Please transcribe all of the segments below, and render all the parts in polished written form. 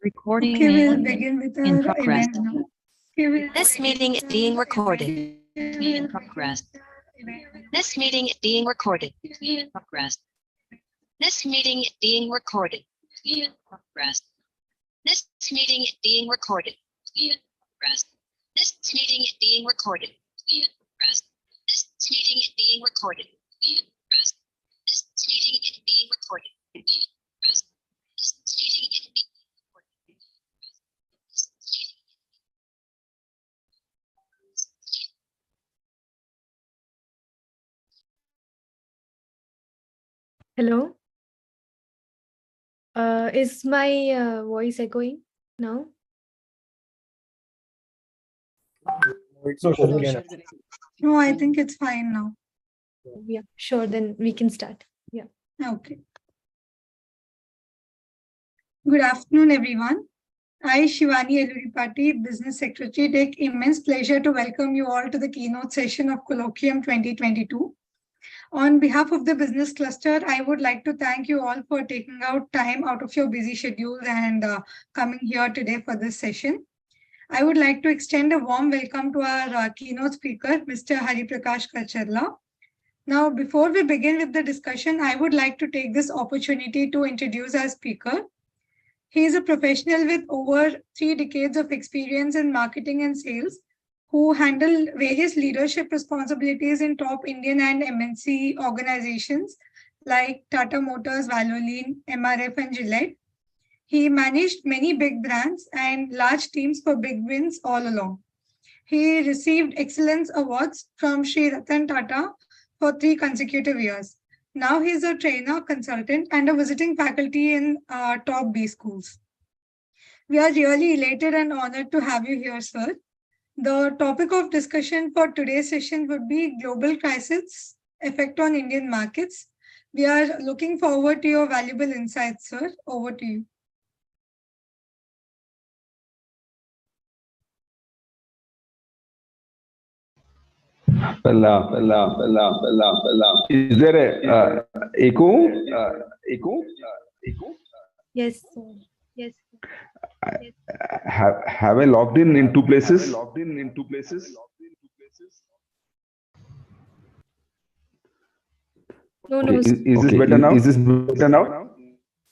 Recording Okay, we'll begin with in our progress. event now. Okay, This meeting is being recorded. In progress. This meeting is being recorded. In progress. This meeting is being recorded. In progress. This meeting is being recorded. In progress. This meeting is being recorded. In progress. This meeting is being recorded. In progress. This meeting is being recorded. In progress. This meeting is being recorded. This meeting Hello. Is my voice echoing now? no, I think it's fine now. Yeah, sure. Then we can start. Yeah. Okay. Good afternoon, everyone. I, Shivani Eluripati, Business Secretary, take immense pleasure to welcome you all to the keynote session of Colloquium 2022. On behalf of the business cluster, I would like to thank you all for taking out time out of your busy schedule and coming here today for this session. I would like to extend a warm welcome to our keynote speaker, Mr. Prakash Karcherla. Now, before we begin with the discussion, I would like to take this opportunity to introduce our speaker. He is a professional with over 3 decades of experience in marketing and sales, who handle various leadership responsibilities in top Indian and MNC organizations like Tata Motors, Valvoline, MRF, and Gillette. He managed many big brands and large teams for big wins all along. He received excellence awards from Sri Ratan Tata for 3 consecutive years. Now he is a trainer, consultant, and a visiting faculty in top B schools. We are really elated and honored to have you here, sir. The topic of discussion for today's session would be global crisis, effect on Indian markets. We are looking forward to your valuable insights, sir. Over to you. Is there a echo? Yes. Sir. Yes. Have I logged in 2 places? No, Okay. no. Is this better now? Is this better now?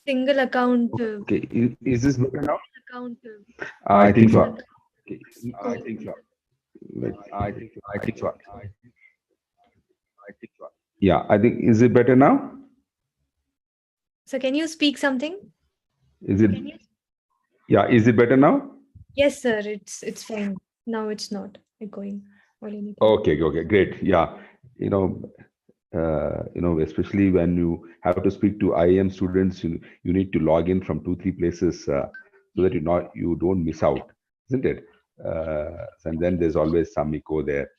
Single account. Okay. Is this better now? Account. I think so. Okay. I think so. I think so. Yeah, I think, is it better now? So can you speak something? Is it? Yeah, is it better now? Yes, sir. It's fine. Now it's not echoing or anything. Okay, great. Yeah, especially when you have to speak to IIM students, you need to log in from 2-3 places so that you don't miss out, isn't it? And then there's always some echo there.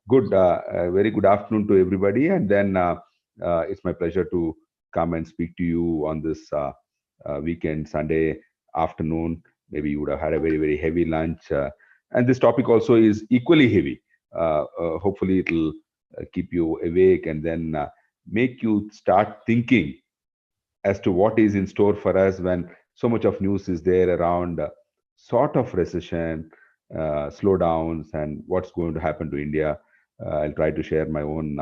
Very good afternoon to everybody, and then it's my pleasure to come and speak to you on this weekend, Sunday afternoon. Maybe you would have had a very, very heavy lunch, and this topic also is equally heavy. Hopefully it'll keep you awake and then make you start thinking as to what is in store for us when so much of news is there around sort of recession, slowdowns, and what's going to happen to India. I'll try to share my own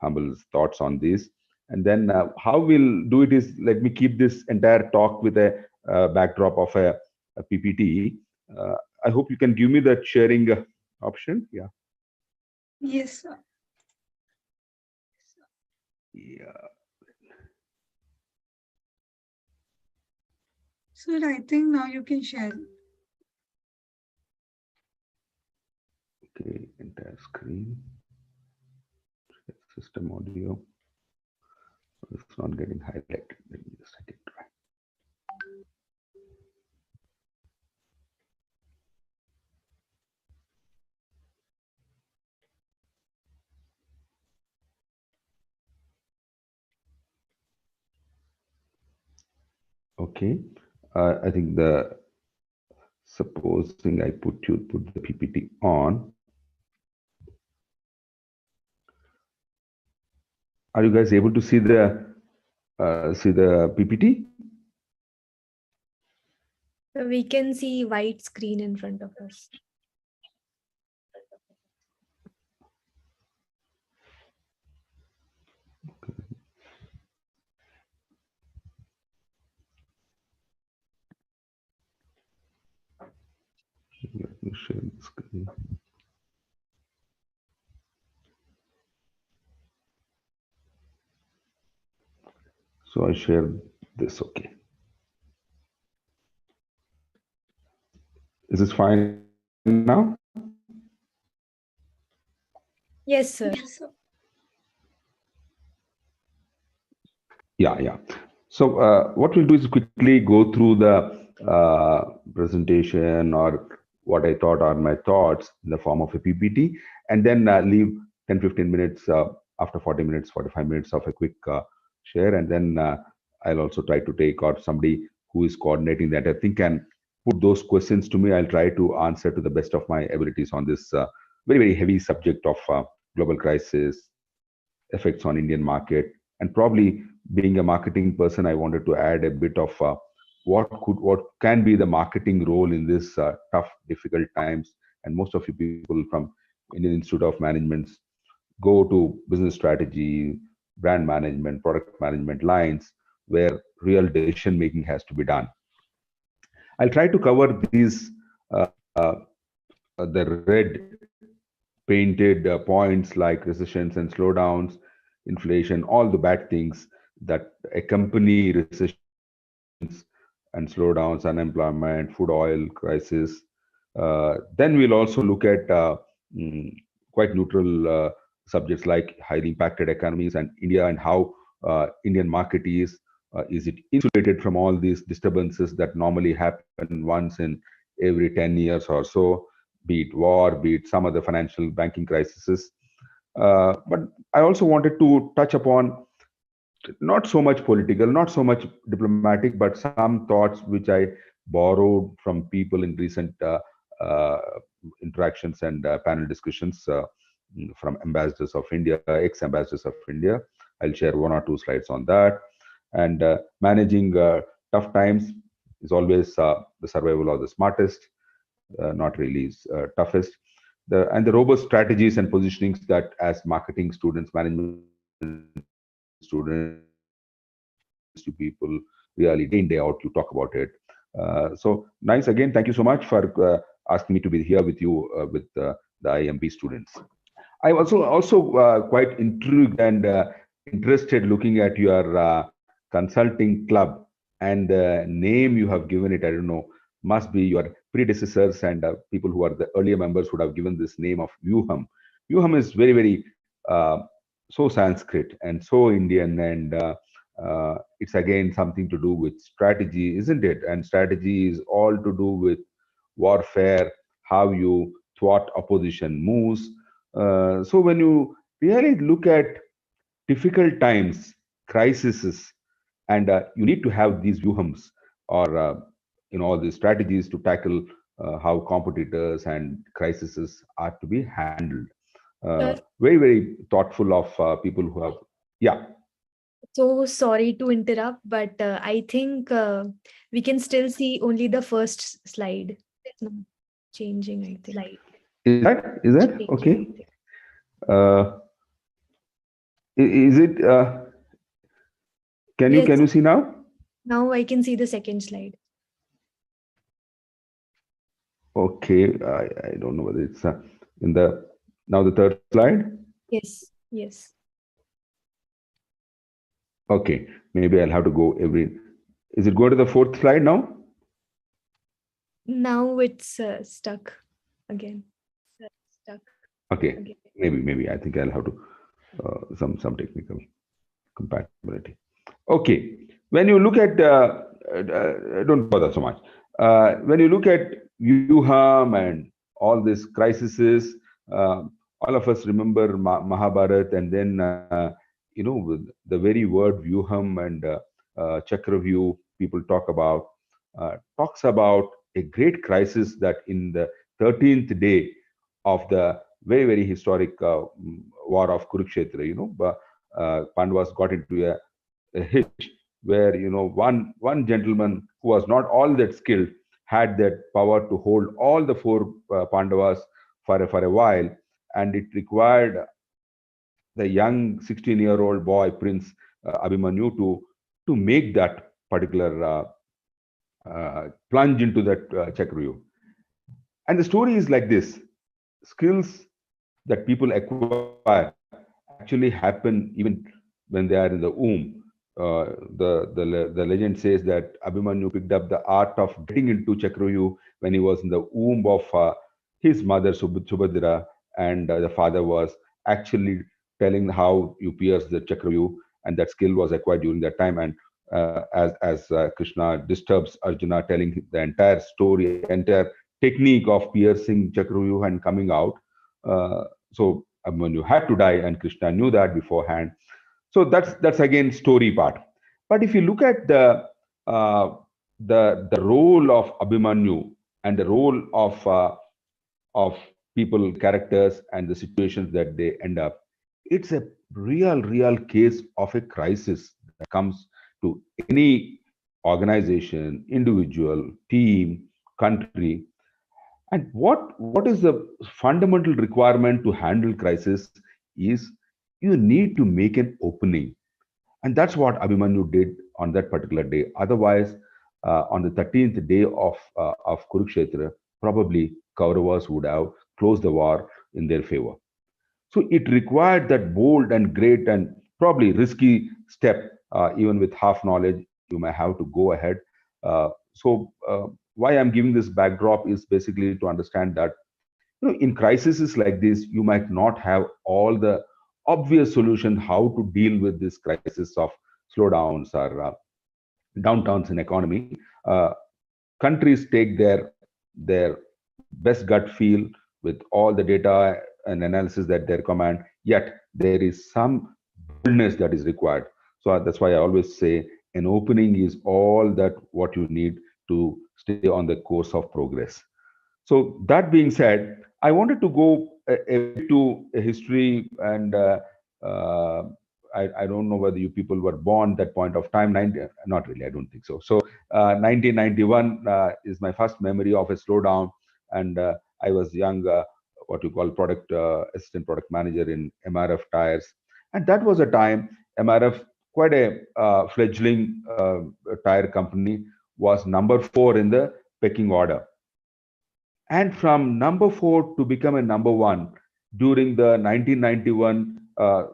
humble thoughts on this. And then how we'll do it is, let me keep this entire talk with a backdrop of a PPT. I hope you can give me that sharing option. Yeah. Yes, sir. Yeah. Sir, I think now you can share. Okay, entire screen. System audio. It's not getting highlighted. Let me just set it right. Okay, I think supposing I put the PPT on. Are you guys able to see the PPT? We can see white screen in front of us. Let me share the screen. So I share this, okay. Is this fine now? Yes, sir. Yeah. So what we'll do is quickly go through the presentation or what I thought are my thoughts in the form of a PPT, and then leave 10-15 minutes after 40 minutes, 45 minutes of a quick share, and then I'll also try to take or somebody who is coordinating that I think can put those questions to me. I'll try to answer to the best of my abilities on this very heavy subject of global crisis, effects on Indian market, and probably being a marketing person, I wanted to add a bit of what can be the marketing role in this tough, difficult times. And most of you people from Indian Institute of Management go to business strategy, brand management, product management lines, where real decision making has to be done. I'll try to cover these the red painted points like recessions and slowdowns, inflation, all the bad things that accompany recessions and slowdowns, unemployment, food oil crisis. Then we'll also look at quite neutral subjects like highly impacted economies and India and how Indian market is. Is it insulated from all these disturbances that normally happen once in every 10 years or so, be it war, be it some other financial banking crises. But I also wanted to touch upon not so much political, not so much diplomatic, but some thoughts which I borrowed from people in recent uh, interactions and panel discussions from ambassadors of India, ex-ambassadors of India. I'll share one or two slides on that. And managing tough times is always the survival of the smartest, not really toughest. The robust strategies and positionings that as marketing students, management students, to people really day in, day out, you talk about it. So nice again. Thank you so much for asking me to be here with you with the IMB students. I also quite intrigued and interested looking at your consulting club and the name you have given it. I don't know, must be your predecessors and people who are the earlier members would have given this name of Vyuham. Vyuham is very so Sanskrit and so Indian, and it's again something to do with strategy, isn't it? And strategy is all to do with warfare, how you thwart opposition moves. So when you really look at difficult times, crises, and you need to have these vyuhams or all these strategies to tackle how competitors and crises are to be handled. Sir, Very thoughtful of people who have, yeah. so sorry to interrupt, but I think we can still see only the first slide. No, changing, I think. Is that okay? Is it? Can Yes, you see now? now I can see the second slide. Okay, I don't know whether it's in the now the third slide. Yes. Okay, maybe I'll have to go every. Is it going to the fourth slide now? Now it's stuck again. Okay, maybe I think I'll have to some technical compatibility. Okay, when you look at don't bother so much. When you look at Vyuham and all these crises, all of us remember Mahabharat, and then with the very word Vyuham and Chakravyuh people talk about talks about a great crisis that in the 13th day of the very historic war of Kurukshetra, Pandavas got into a hitch where one gentleman who was not all that skilled had that power to hold all the four Pandavas for a while, and it required the young 16-year-old boy Prince Abhimanyu to make that particular plunge into that Chakravyuh. And the story is like this: skills that people acquire actually happen even when they are in the womb. The legend says that Abhimanyu picked up the art of getting into Chakravyuh when he was in the womb of his mother Subhadra, and the father was actually telling how you pierce the Chakravyuh, and that skill was acquired during that time. And as Krishna disturbs Arjuna, telling the entire story, entire technique of piercing Chakravyuh and coming out. So Abhimanyu had to die, and Krishna knew that beforehand. So that's again story part. But if you look at the role of Abhimanyu and the role of people, characters, and the situations that they end up, it's a real case of a crisis that comes to any organization, individual, team, country. And what is the fundamental requirement to handle crisis is you need to make an opening. And that's what Abhimanyu did on that particular day. Otherwise, on the 13th day of Kurukshetra, probably Kauravas would have closed the war in their favor. So it required that bold and great and probably risky step. Even with half knowledge, you may have to go ahead. Why I'm giving this backdrop is basically to understand that in crises like this, you might not have all the obvious solution how to deal with this crisis of slowdowns or downtowns in economy. Countries take their best gut feel with all the data and analysis that they command, yet there is some boldness that is required. So that's why I always say an opening is all that what you need to stay on the course of progress. So that being said, I wanted to go to a history, and I don't know whether you people were born that point of time. Not really, I don't think so. So 1991 is my first memory of a slowdown, and I was young, what you call assistant product manager in MRF tires, and that was a time MRF, quite a fledgling tire company, was number 4 in the pecking order. And from number 4 to become a number 1 during the 1991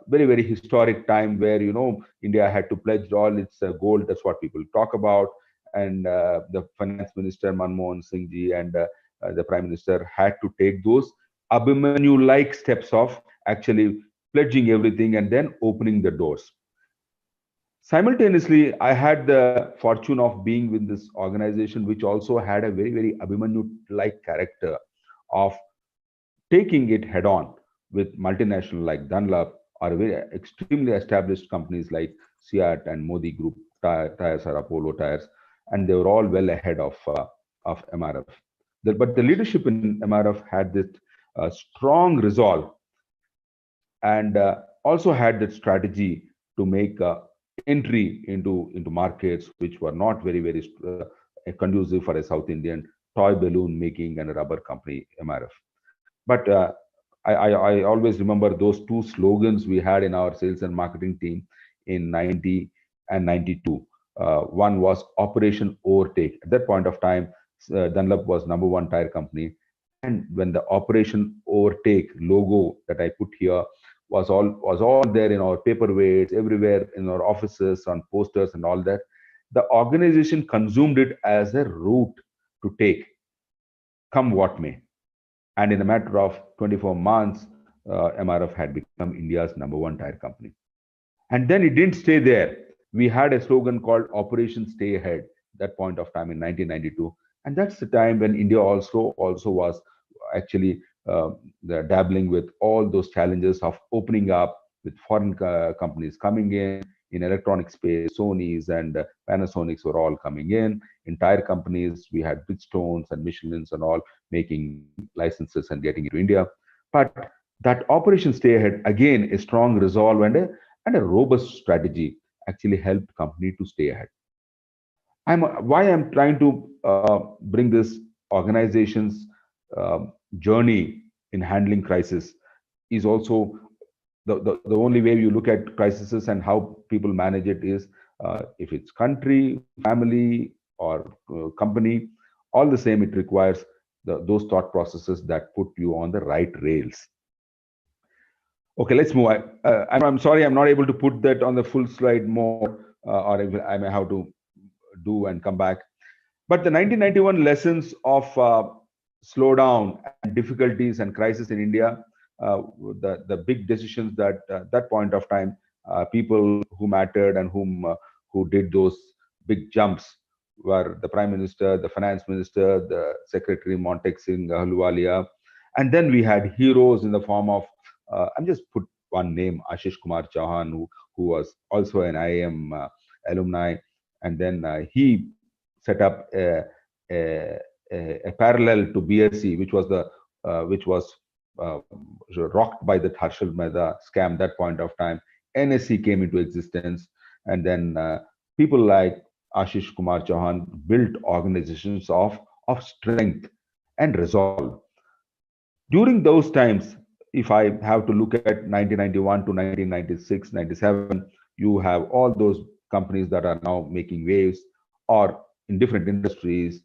very historic time where India had to pledge all its gold. That's what people talk about, and the finance minister Manmohan Singh ji and the prime minister had to take those Abhimanyu-like steps of actually pledging everything and then opening the doors. Simultaneously, I had the fortune of being with this organization, which also had a very Abhimanyu-like character of taking it head on with multinational like Dunlop or very extremely established companies like CEAT and Modi Group tires or Apollo tires, and they were all well ahead of MRF. But the leadership in MRF had this strong resolve, and also had that strategy to make entry into markets which were not very conducive for a South Indian toy balloon making and a rubber company, MRF. But I always remember those two slogans we had in our sales and marketing team in 90 and 92. One was Operation Overtake. At that point of time, Dunlop was number 1 tire company. And when the Operation Overtake logo that I put here was all there in our paperweights, everywhere in our offices, on posters and all that, the organization consumed it as a route to take, come what may. And in a matter of 24 months, MRF had become India's number 1 tire company. And then it didn't stay there. We had a slogan called Operation Stay Ahead, that point of time in 1992. And that's the time when India also was actually dabbling with all those challenges of opening up with foreign companies coming in electronic space. Sony's and Panasonics were all coming in. In tire companies, we had Bridgestones and Michelin's and all making licenses and getting into India. But that Operation Stay Ahead, again, a strong resolve and a robust strategy actually helped company to stay ahead. Why I'm trying to bring this organization's journey in handling crisis is also the only way you look at crises and how people manage it is if it's country, family, or company, all the same, it requires those thought processes that put you on the right rails. Okay, let's move. I'm sorry, I'm not able to put that on the full slide more, or I may have to do and come back. But the 1991 lessons of slowdown and difficulties and crisis in India, the big decisions that that point of time, people who mattered and who did those big jumps were the Prime Minister, the Finance Minister, the Secretary Montek Singh Ahluwalia, and then we had heroes in the form of I'm just put one name, Ashish Kumar Chauhan, who was also an IIM alumni, and then he set up a parallel to BSE, which was uh, rocked by the Harshal Mehta scam that point of time. NSE came into existence, and then people like Ashish Kumar Chauhan built organizations of strength and resolve. During those times, if I have to look at 1991 to 1996, 97, you have all those companies that are now making waves or in different industries.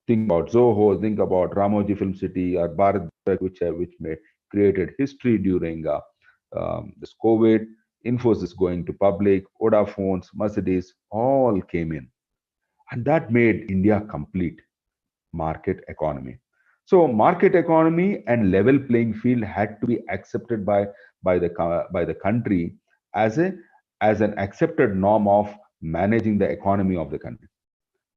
Think about Zoho, think about Ramoji Film City or Bharat, which may created history during this COVID. Infosys going to public, Vodafone's, Mercedes, all came in, and that made India complete market economy. So market economy and level playing field had to be accepted by the country as a as an accepted norm of managing the economy of the country.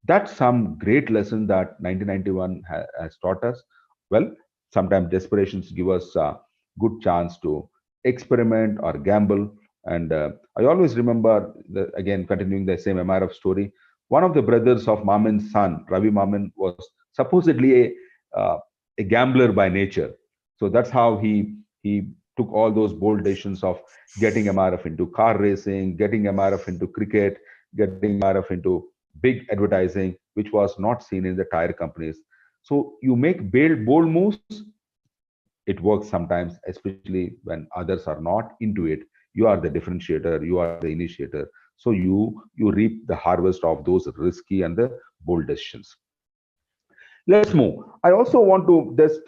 That's some great lesson that 1991 has taught us. Well, sometimes desperations give us a good chance to experiment or gamble. And I always remember, again, continuing the same MRF story, one of the brothers of Mamin's son, Ravi Mamin, was supposedly a gambler by nature. So that's how he took all those bold decisions of getting MRF into car racing, getting MRF into cricket, getting MRF into big advertising, which was not seen in the tire companies. So you make bold moves, it works sometimes, especially when others are not into it. You are the differentiator, you are the initiator. So you reap the harvest of those risky and the bold decisions. Let's move. I also want to just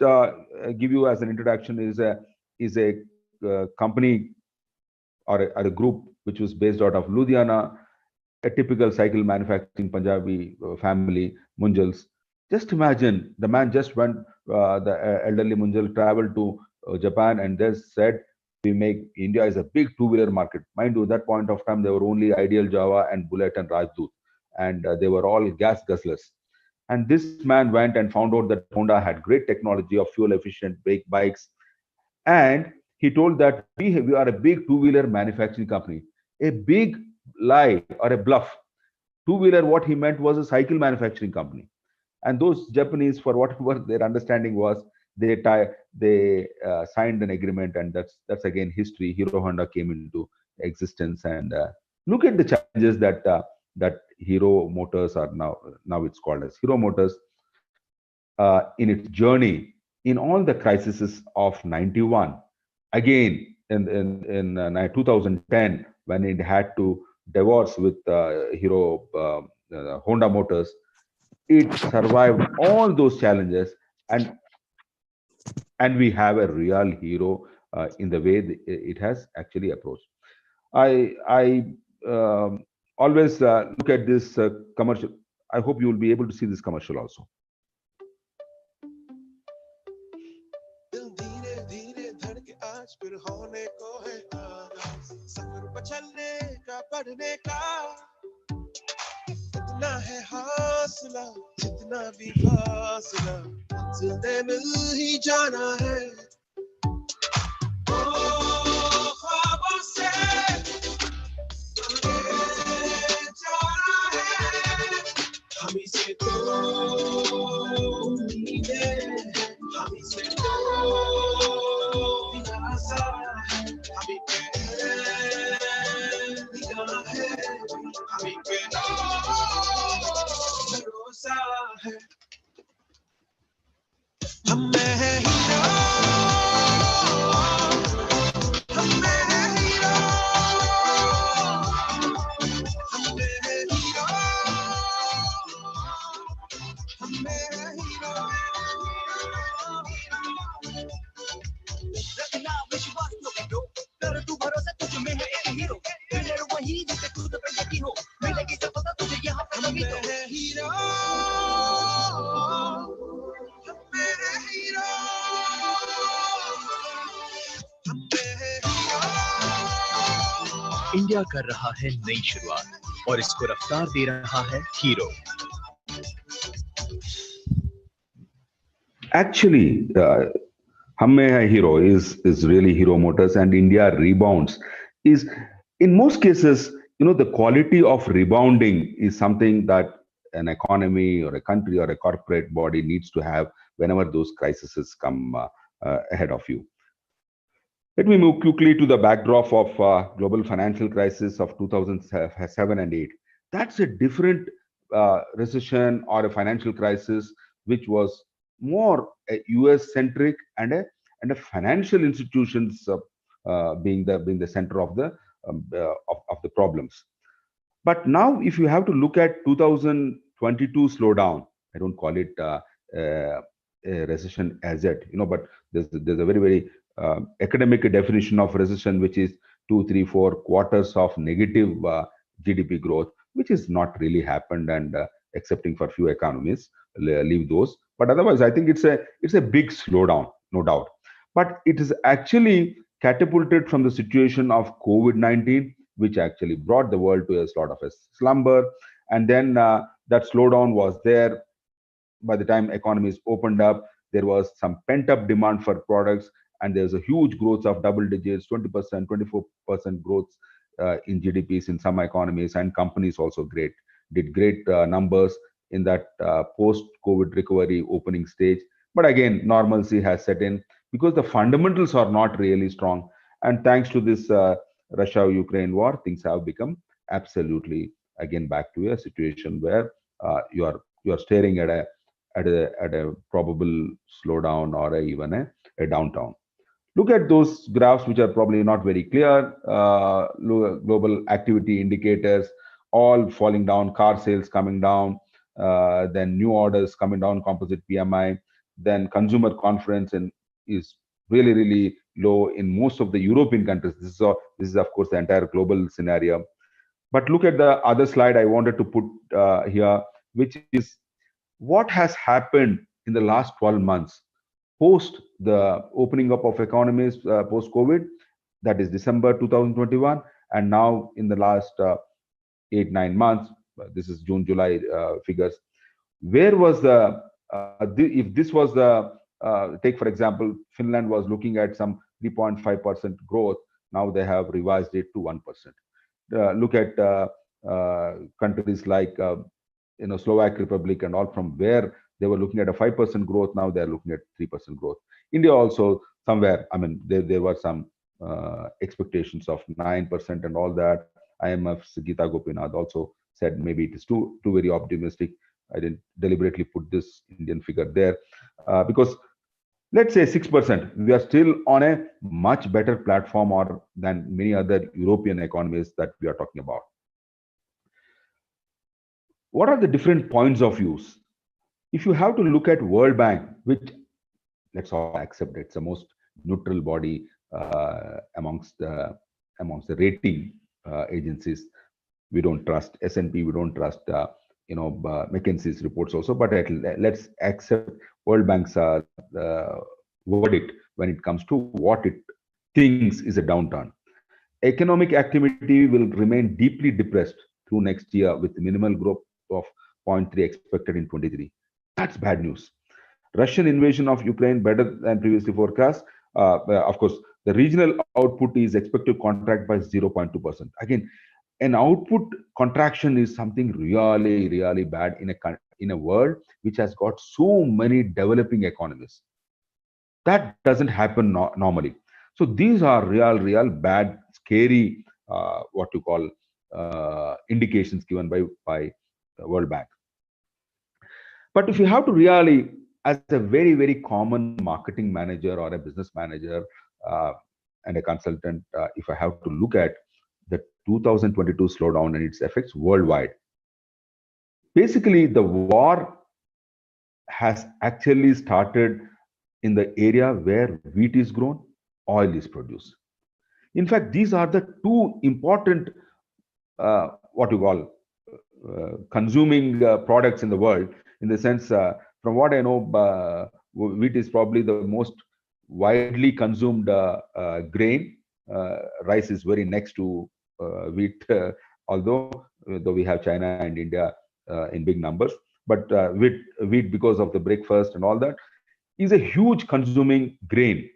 give you as an introduction is a company or a group which was based out of Ludhiana, a typical cycle manufacturing Punjabi family, Munjals. Just imagine the man just went, the elderly Munjal traveled to Japan and just said, we make India is a big two-wheeler market. Mind you, at that point of time, there were only Ideal Java and Bullet and Rajdoot, and they were all gas guzzlers. And this man went and found out that Honda had great technology of fuel-efficient bikes, and he told that we are a big two-wheeler manufacturing company. A big lie or a bluff. Two-wheeler, what he meant was a cycle manufacturing company. And those Japanese, for whatever their understanding was, they signed an agreement, and that's again history. Hero Honda came into existence, and look at the challenges that Hero Motors are now it's called as Hero Motors in its journey in all the crises of 91. Again, in 2010, when it had to divorce with Honda Motors, it survived all those challenges, and we have a real hero in the way it has actually approached. I always look at this commercial. I hope you will be able to see this commercial also. जितना है हौसला जितना भी फासला मंजिल मिल ही जाना है ओ ख्वाबों से जाना है हम ही से तो उम्मीदें हम ही से तो दिलासा है हम ही पे निगाह है हम ही पे इंडिया कर रहा है नई शुरुआत और इसको रफ्तार दे रहा है हीरो। Actually, हम में है hero is really Hero Motors, and India rebounds is in most cases, the quality of rebounding is something that an economy or a country or a corporate body needs to have whenever those crises come ahead of you. Let me move quickly to the backdrop of global financial crisis of 2007 and 8. That's a different recession or a financial crisis, which was more a US centric and a financial institutions being the center of the of the problems. But now, if you have to look at 2022 slowdown, I don't call it a recession as yet, but there's a very academic definition of recession, which is 2, 3, 4 quarters of negative GDP growth, which is not really happened, and excepting for few economies, leave those. But otherwise, I think it's a big slowdown, no doubt. But it is actually catapulted from the situation of COVID-19, which actually brought the world to a sort of a slumber, and then that slowdown was there. By the time economies opened up, there was some pent-up demand for products, and there's a huge growth of double digits, 20%, 24% growth in GDPs in some economies, and companies also did great numbers in that post-COVID recovery opening stage. But again, normalcy has set in because the fundamentals are not really strong. And thanks to this Russia-Ukraine war, things have become absolutely again back to a situation where you are staring at a probable slowdown or even a downturn. Look at those graphs, which are probably not very clear. Global activity indicators all falling down, car sales coming down, then new orders coming down, composite PMI, then consumer confidence is really low in most of the European countries. This is of course the entire global scenario. But look at the other slide I wanted to put here, which is what has happened in the last 12 months post the opening up of economies post COVID, that is December 2021, and now in the last 8-9 months, this is June July figures. Where was if this was the take for example, Finland was looking at some 3.5% growth. Now they have revised it to 1%. Look at countries like Slovak Republic and all, from where they were looking at a 5% growth. Now they are looking at 3% growth. India also somewhere, I mean, there were some expectations of 9% and all that. IMF's Geeta Gopinath also said maybe it is too very optimistic. I didn't deliberately put this Indian figure there because let's say 6%, we are still on a much better platform than many other European economies that we are talking about. What are the different points of views? If you have to look at World Bank, which let's all accept it's the most neutral body amongst the rating agencies. We don't trust S&P, we don't trust McKinsey's reports also, but let's accept World Bank's verdict when it comes to what it thinks is a downturn. Economic activity will remain deeply depressed through next year with minimal growth of 0.3 expected in 23. That's bad news. Russian invasion of Ukraine better than previously forecast. Of course, the regional output is expected to contract by 0.2%. Again, an output contraction is something really bad in a world which has got so many developing economies. That doesn't happen normally. So these are real bad, scary, what you call indications given by World Bank. But if you have to really, as a very common marketing manager or a business manager and a consultant, if I have to look at the 2022 slowdown and its effects worldwide, basically the war has actually started in the area where wheat is grown, oil is produced. In fact, these are the two important what you call consuming products in the world. In the sense, from what I know, wheat is probably the most widely consumed grain. Rice is very next to wheat, although though we have China and India in big numbers, but wheat because of the breakfast and all that is a huge consuming grain.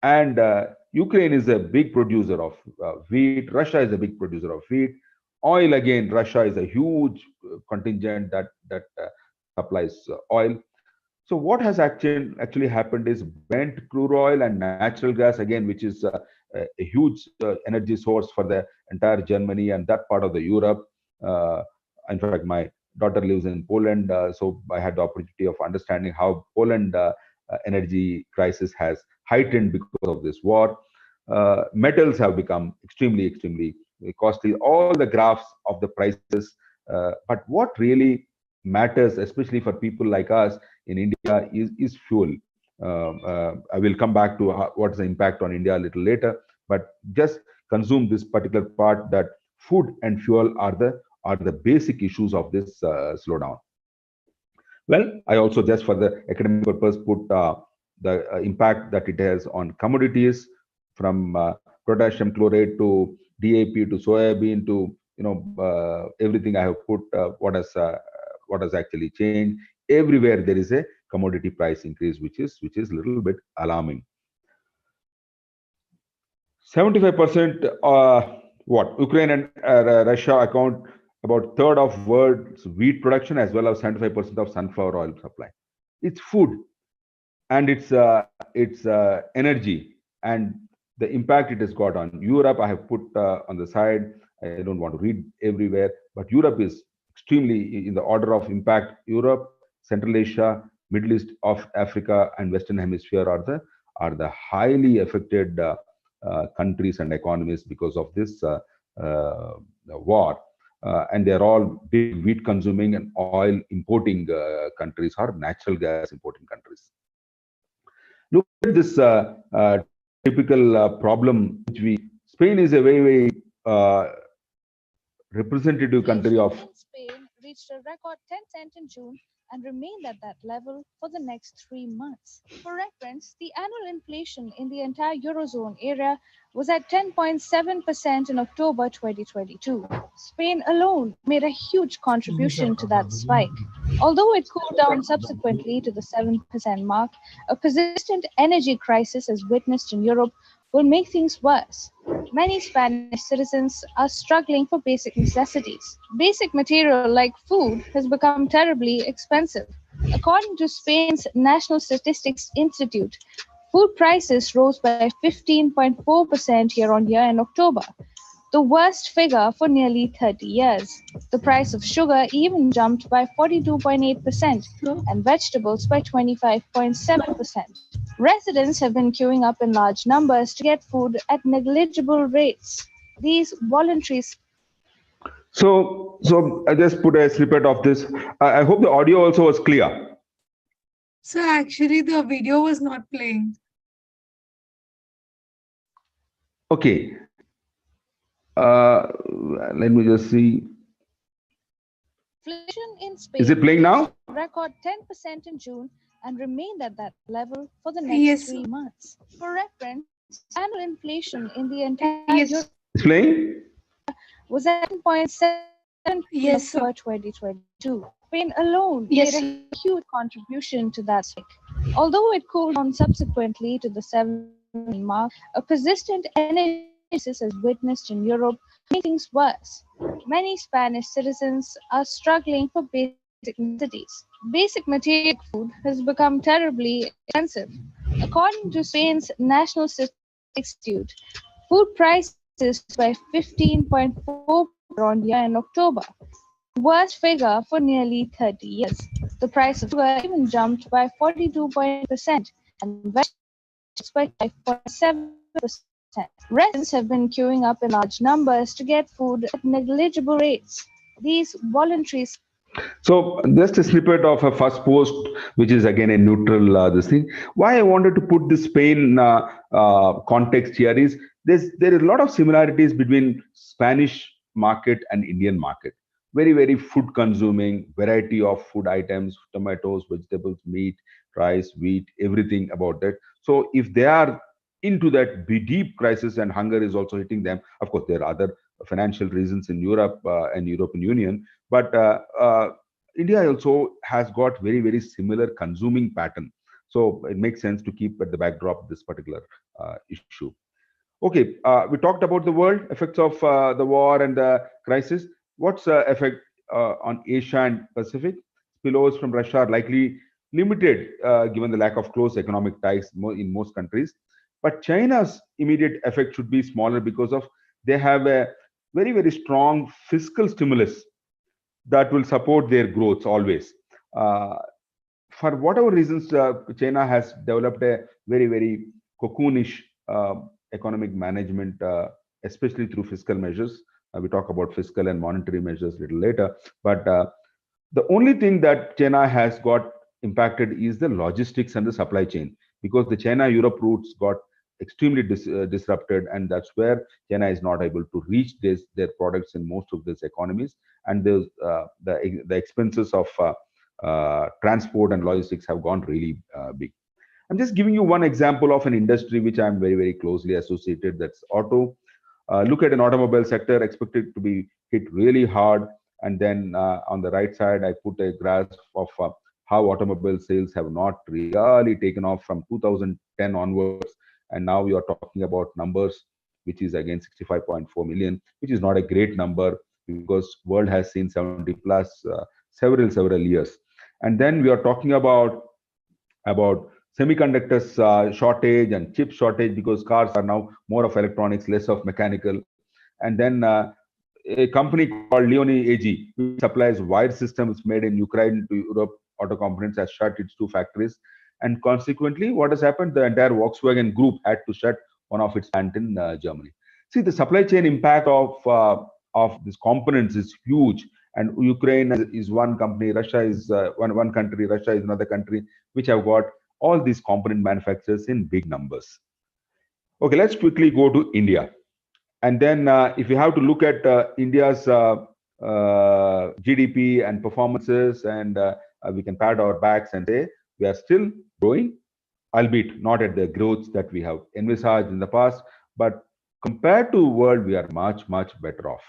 And Ukraine is a big producer of wheat. Russia is a big producer of wheat. Oil, again, Russia is a huge contingent that supplies oil. So what has actually happened is Brent crude oil and natural gas, again, which is a huge energy source for the entire Germany and that part of the Europe. Uh, in fact, my daughter lives in Poland, so I had the opportunity of understanding how Poland energy crisis has heightened because of this war. Metals have become extremely costly. All the graphs of the prices, but what really matters, especially for people like us in India, is fuel. I will come back to what is the impact on India a little later, but just consume this particular part that food and fuel are the basic issues of this slowdown. Well, I also just for the academic purpose put the impact that it has on commodities, from potassium chlorate to DAP to soybean to everything. I have put what has actually changed. Everywhere there is a commodity price increase, which is a little bit alarming. 75% what Ukraine and Russia account about third of world's wheat production as well as 75% of sunflower oil supply. It's food and it's energy, and the impact it has got on Europe. I have put on the side. I don't want to read everywhere, but Europe is extremely in the order of impact. Europe, Central Asia, Middle East, of Africa, and Western Hemisphere are the highly affected countries and economies because of this war. And they're all big wheat consuming and oil importing countries or natural gas importing countries. Look at this typical problem which Spain is a very representative country of. Spain reached a record 10 cents in June and remained at that level for the next 3 months. For reference, the annual inflation in the entire Eurozone area was at 10.7% in October 2022. Spain alone made a huge contribution to that spike. Although it cooled down subsequently to the 7% mark, a persistent energy crisis as witnessed in Europe will make things worse. Many Spanish citizens are struggling for basic necessities. Basic material like food has become terribly expensive. According to Spain's National Statistics Institute, food prices rose by 15.4% year on year in October, the worst figure for nearly 30 years. The price of sugar even jumped by 42.8% and vegetables by 25.7%. Residents have been queuing up in large numbers to get food at negligible rates. These voluntary. So I just put a snippet of this. I hope the audio also was clear. So actually the video was not playing. Okay. Let me just see. Inflation in Spain. Is it playing now? Record 10% in June and remained at that level for the next 3 months. For reference, annual inflation in the entire It's playing? was at 10.7% in October 2022. Spain alone made a huge contribution to that spike. Although it cooled down subsequently to the 7 mark, a persistent energy crisis as witnessed in Europe made things worse. Many Spanish citizens are struggling for basic necessities. Basic material like food has become terribly expensive. According to Spain's National Statistics Institute, food prices by 15.4% on year in October, the worst figure for nearly 30 years. The price of sugar even jumped by 42.8% and vegetables by 5.7%. Residents have been queuing up in large numbers to get food at negligible rates. These voluntary. So just a snippet of a first post, which is again a neutral this thing. Why I wanted to put this Spain context here is there is a lot of similarities between Spanish market and Indian market. Very food consuming, variety of food items, tomatoes, vegetables, meat, rice, wheat, everything about that. So if they are into that deep crisis and hunger is also hitting them, of course there are other financial reasons in Europe and European Union. But India also has got very similar consuming pattern. So it makes sense to keep at the backdrop of this particular issue. Okay, we talked about the world effects of the war and the crisis. What's the effect on Asia and Pacific? Spillovers from Russia are likely limited given the lack of close economic ties in most countries. But China's immediate effect should be smaller because of they have a very strong fiscal stimulus that will support their growth always. For whatever reasons, China has developed a very cocoonish economic management, especially through fiscal measures. We talk about fiscal and monetary measures a little later. But the only thing that China has got impacted is the logistics and the supply chain, because the China-Europe routes got extremely disrupted, and that's where China is not able to reach their products in most of these economies, and the expenses of transport and logistics have gone really big. I'm just giving you one example of an industry which I'm very closely associated. That's auto. Look at an automobile sector expected to be hit really hard, and then on the right side I put a graph of how automobile sales have not really taken off from 2010 onwards, and now we are talking about numbers which is again 65.4 million, which is not a great number because world has seen 70 plus several years. And then we are talking about semiconductors shortage and chip shortage, because cars are now more of electronics, less of mechanical. And then a company called Leone AG, which supplies wire systems made in Ukraine to Europe auto components, has shut its 2 factories. And consequently, what has happened? The entire Volkswagen group had to shut one of its plants in Germany. See, the supply chain impact of these components is huge. And Ukraine is one company, Russia is one country, Russia is another country, which have got all these component manufacturers in big numbers. Okay, let's quickly go to India. And then if you have to look at India's GDP and performances, and we can pat our backs and say we are still growing, albeit not at the growth that we have envisaged in the past, but compared to world, we are much better off.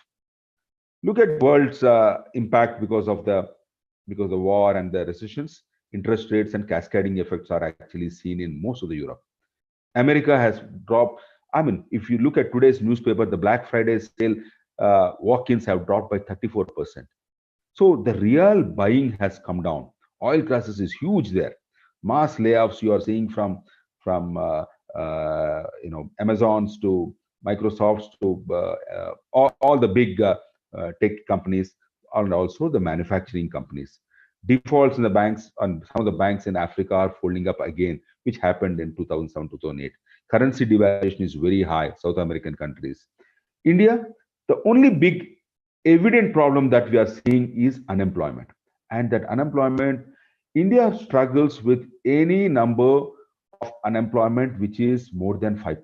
Look at world's impact because of the war and the recessions. Interest rates and cascading effects are actually seen in most of the Europe. America has dropped. I mean, if you look at today's newspaper, the Black Friday sale walk-ins have dropped by 34%. So the real buying has come down. Oil crisis is huge there. Mass layoffs you are seeing from Amazons to Microsofts to all the big tech companies, and also the manufacturing companies. Defaults in the banks, and some of the banks in Africa are folding up again, which happened in 2007, 2008. Currency devaluation is very high, South American countries. India, the only big evident problem that we are seeing is unemployment. And that unemployment, India struggles with any number of unemployment which is more than 5%.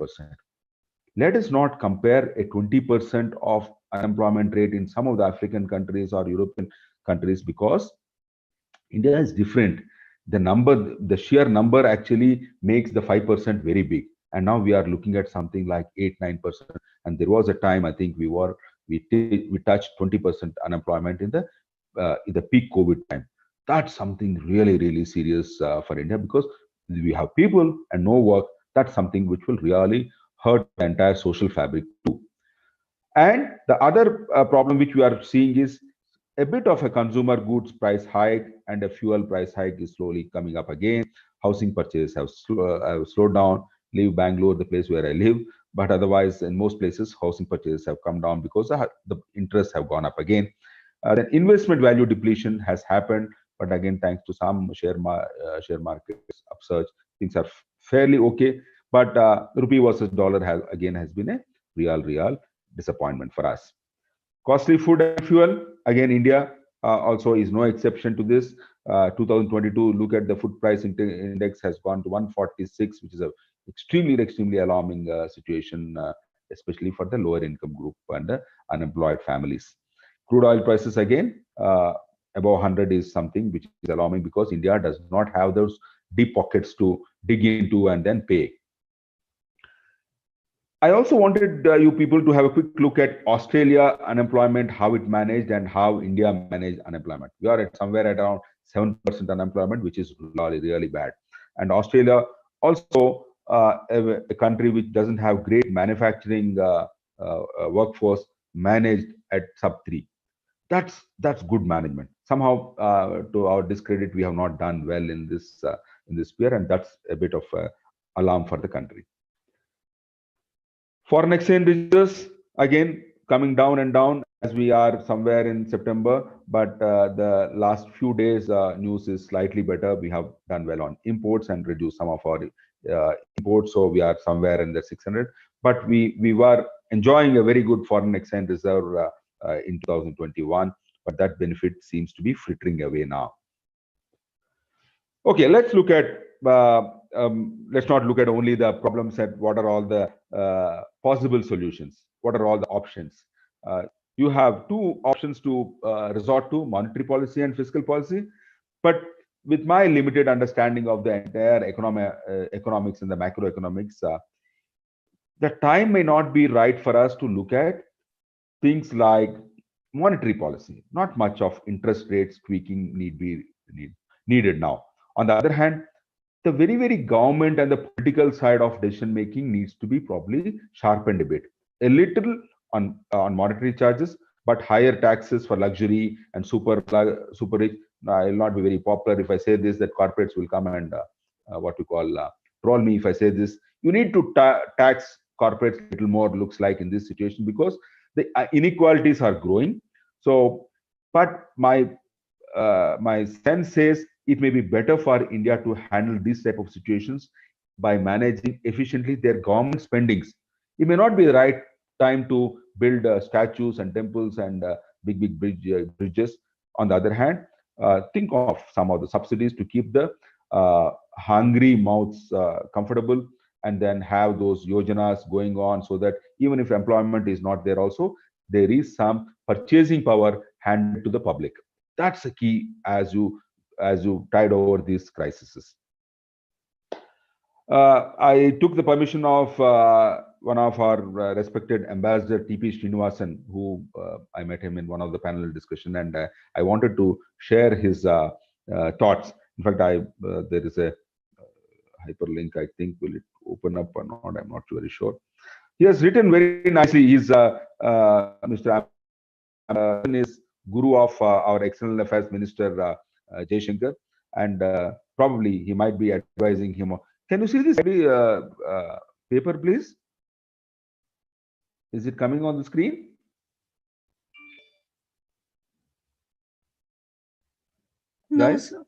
Let us not compare a 20% of unemployment rate in some of the African countries or European countries, because India is different. The sheer number actually makes the 5% very big. And now we are looking at something like 8-9%. And there was a time I think we touched 20% unemployment in the peak COVID time. That's something really serious for India, because we have people and no work. That's something which will really hurt the entire social fabric too. And the other problem which we are seeing is a bit of a consumer goods price hike, and a fuel price hike is slowly coming up again. Housing purchases have slowed down. Leave Bangalore, the place where I live, but otherwise in most places housing purchases have come down because the interests have gone up again. Then investment value depletion has happened, but again thanks to some share markets upsurge, things are fairly okay. But rupee versus dollar has been a real disappointment for us. Costly food and fuel, again India also is no exception to this. 2022, look at the food price index has gone to 146, which is a extremely alarming situation, especially for the lower income group and the unemployed families. Crude oil prices again above 100 is something which is alarming, because India does not have those deep pockets to dig into and then pay. I also wanted you people to have a quick look at Australia unemployment, how it managed and how India managed unemployment. We are at somewhere at around 7% unemployment, which is really, really bad. And Australia also a country which doesn't have great manufacturing workforce, managed at sub 3. That's good management. Somehow, to our discredit, we have not done well in this sphere, and that's a bit of alarm for the country. Foreign exchange reserves again coming down and down as we are somewhere in September, but the last few days news is slightly better. We have done well on imports and reduced some of our imports, so we are somewhere in the 600. But we were enjoying a very good foreign exchange reserve in 2021, but that benefit seems to be frittering away now. Okay, let's look at let's not look at only the problems and what are all the possible solutions, what are all the options. You have two options to resort to: monetary policy and fiscal policy. But with my limited understanding of the entire economics and the macroeconomics, the time may not be right for us to look at things like monetary policy. Not much of interest rates tweaking needed now. On the other hand, the very government and the political side of decision making needs to be probably sharpened a bit. A little on monetary charges, but higher taxes for luxury and super rich. I will not be very popular if I say this, that corporates will come and what we call troll me if I say this. You need to tax corporates a little more, looks like, in this situation, because the inequalities are growing. So, but my sense says it may be better for India to handle these type of situations by managing efficiently their government spendings. It may not be the right time to build statues and temples and big bridges. On the other hand, think of some of the subsidies to keep the hungry mouths comfortable, and then have those yojanas going on, so that even if employment is not there also, there is some purchasing power handed to the public. That's the key as you tide over these crises. I took the permission of one of our respected ambassador, TP Srinivasan, who I met him in one of the panel discussion, and I wanted to share his thoughts. In fact, there is a hyperlink. I think will it open up or not? I'm not very sure. He has written very nicely. He's Mr. is guru of our External Affairs Minister Jaishankar, and probably he might be advising him. Can you see this paper, please? Is it coming on the screen? No, Guys? sir.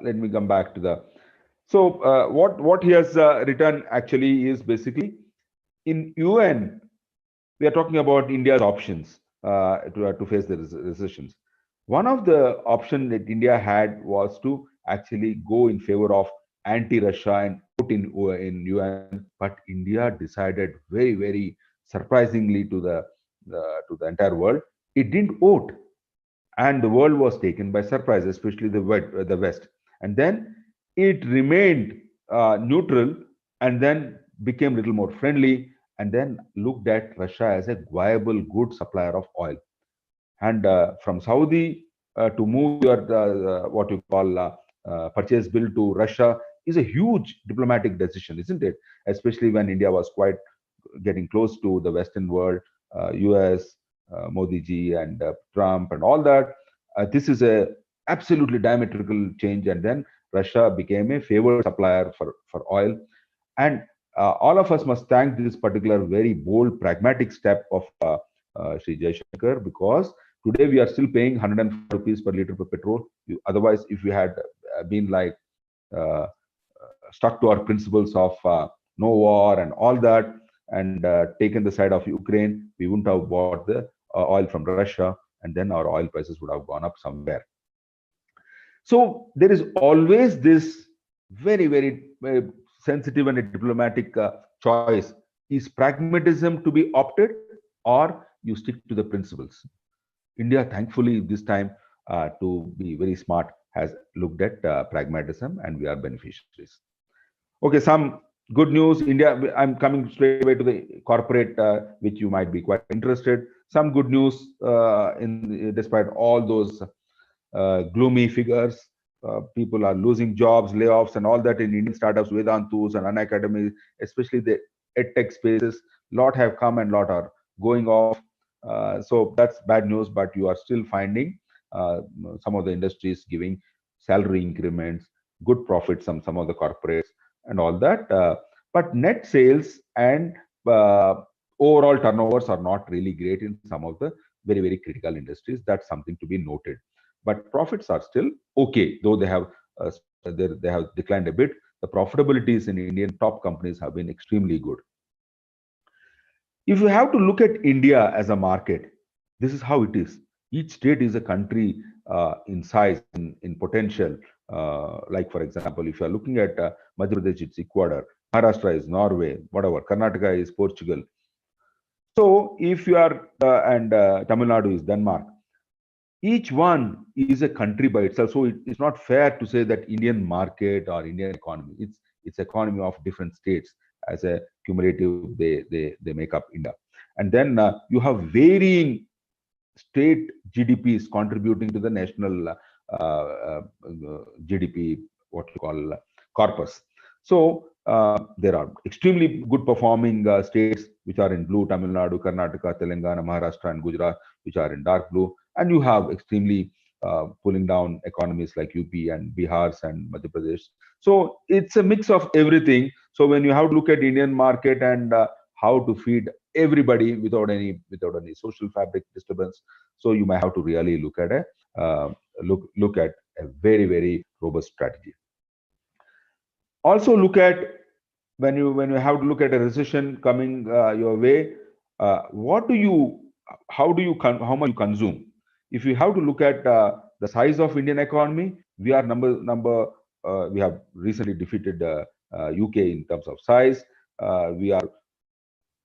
Let me come back to the. So what he has written actually is basically, in UN, we are talking about India's options to face the recessions. One of the options that India had was to actually go in favor of anti-Russia and vote in UN, but India decided very surprisingly to the entire world, it didn't vote, and the world was taken by surprise, especially the West, and then it remained neutral, and then became a little more friendly, and then looked at Russia as a viable, good supplier of oil. And from Saudi to move your what you call purchase bill to Russia is a huge diplomatic decision, isn't it? Especially when India was quite getting close to the Western world, US, Modi ji, and Trump, and all that. This is a absolutely diametrical change, and then Russia became a favored supplier for oil. And all of us must thank this particular very bold, pragmatic step of Sri Jaishankar, because today we are still paying 105 rupees per liter for petrol. Otherwise, if we had been like stuck to our principles of no war and all that, and taken the side of Ukraine, we wouldn't have bought the oil from Russia, and then our oil prices would have gone up somewhere. So there is always this very sensitive and diplomatic choice. Is pragmatism to be opted, or you stick to the principles? India, thankfully, this time, to be very smart, has looked at pragmatism, and we are beneficiaries. Okay, some good news. India, I'm coming straight away to the corporate, which you might be quite interested. Some good news despite all those gloomy figures. People are losing jobs, layoffs, and all that in Indian startups, Vedantus and Unacademy, especially the edtech spaces. Lot have come and lot are going off. So that's bad news, but you are still finding some of the industries giving salary increments, good profits, some of the corporates and all that. But net sales and overall turnovers are not really great in some of the very, very critical industries. That's something to be noted. But profits are still okay, though they have declined a bit. The profitabilities in Indian top companies have been extremely good. If you have to look at India as a market, this is how it is. Each state is a country in size, in potential. Like, for example, if you are looking at Madhya Pradesh, it's Ecuador, Maharashtra is Norway, whatever, Karnataka is Portugal. So if you are, and Tamil Nadu is Denmark, each one is a country by itself. So it's not fair to say that Indian market or Indian economy. It's economy of different states. As a cumulative, they make up India. And then you have varying state GDPs contributing to the national GDP, what you call corpus. So there are extremely good performing states which are in blue: Tamil Nadu, Karnataka, Telangana, Maharashtra, and Gujarat, which are in dark blue. And you have extremely pulling down economies like UP and Bihar and Madhya Pradesh. So it's a mix of everything. So when you have to look at Indian market and how to feed everybody without any social fabric disturbance, so you might have to really look at look at a very, very robust strategy. Also look at when you have to look at a recession coming your way, how much you consume. If you have to look at the size of Indian economy, we are we have recently defeated UK in terms of size. We are,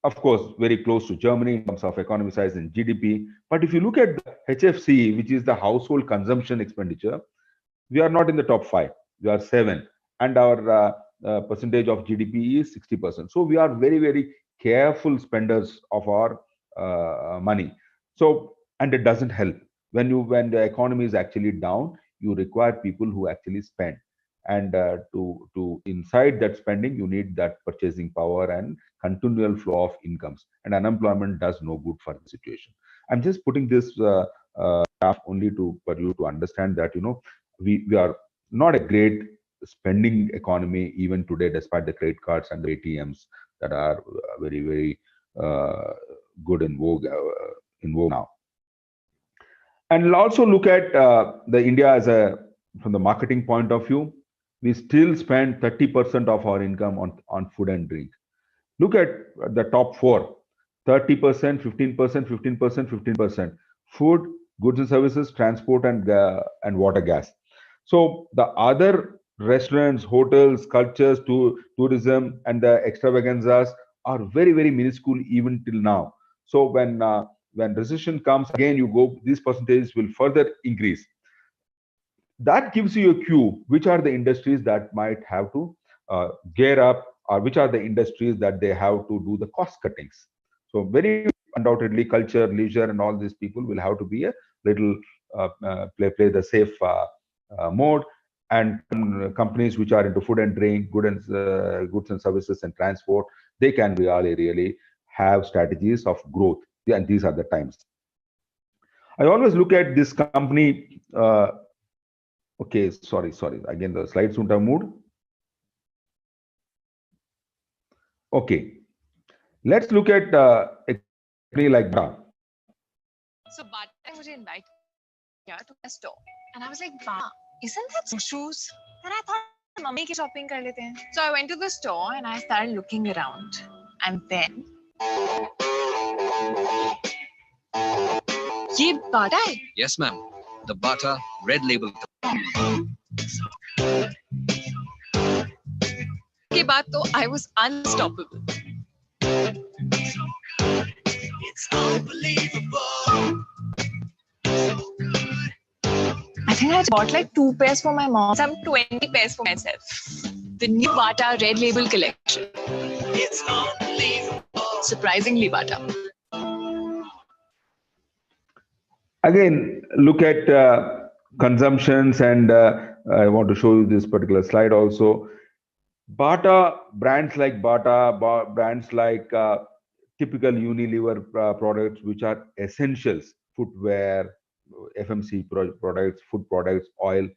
of course, very close to Germany in terms of economy size and GDP. But if you look at the HFC, which is the household consumption expenditure, we are not in the top 5. We are 7, and our percentage of GDP is 60%. So we are very, very careful spenders of our money. So, and it doesn't help when the economy is actually down. You require people who actually spend, and to inside that spending, you need that purchasing power and continual flow of incomes. And unemployment does no good for the situation. I'm just putting this graph only for you to understand that we are not a great spending economy even today, despite the credit cards and the ATMs that are very, very good in vogue now. And we'll also look at the India as from the marketing point of view. We still spend 30% of our income on food and drink. Look at the top 4: 30%, 15%, 15%, 15%. Food, goods and services, transport, and water, gas. So the other restaurants, hotels, cultures, tourism, and the extravaganzas are very, very minuscule even till now. So when recession comes again, these percentages will further increase. That gives you a cue which are the industries that might have to gear up, or which are the industries that they have to do the cost cuttings. So very undoubtedly, culture, leisure, and all these people will have to be a little play the safe mode. And companies which are into food and drink, goods and services, and transport, they can really have strategies of growth. And these are the times. I always look at this company. Okay, sorry. Again, the slides wouldn't have moved. Okay, let's look at a company like Bata. So Bata मुझे invite किया to a store, and I was like, "Wow, isn't that some shoes?" And I thought, "Mummy की shopping कर लेते हैं." So I went to the store and I started looking around, and then ये Bata है? Yes, ma'am. The Bata red label. के बाद तो I was unstoppable. It's unbelievable. So good. think I bought like 2 pairs for my mom, some 20 pairs for myself. The new Bata Red Label collection. It's unbelievable. Surprisingly Bata. Again, look at consumptions, and I want to show you this particular slide also. Bata, brands like Bata, brands like typical Unilever products, which are essentials, footwear, FMC products, food products, oil.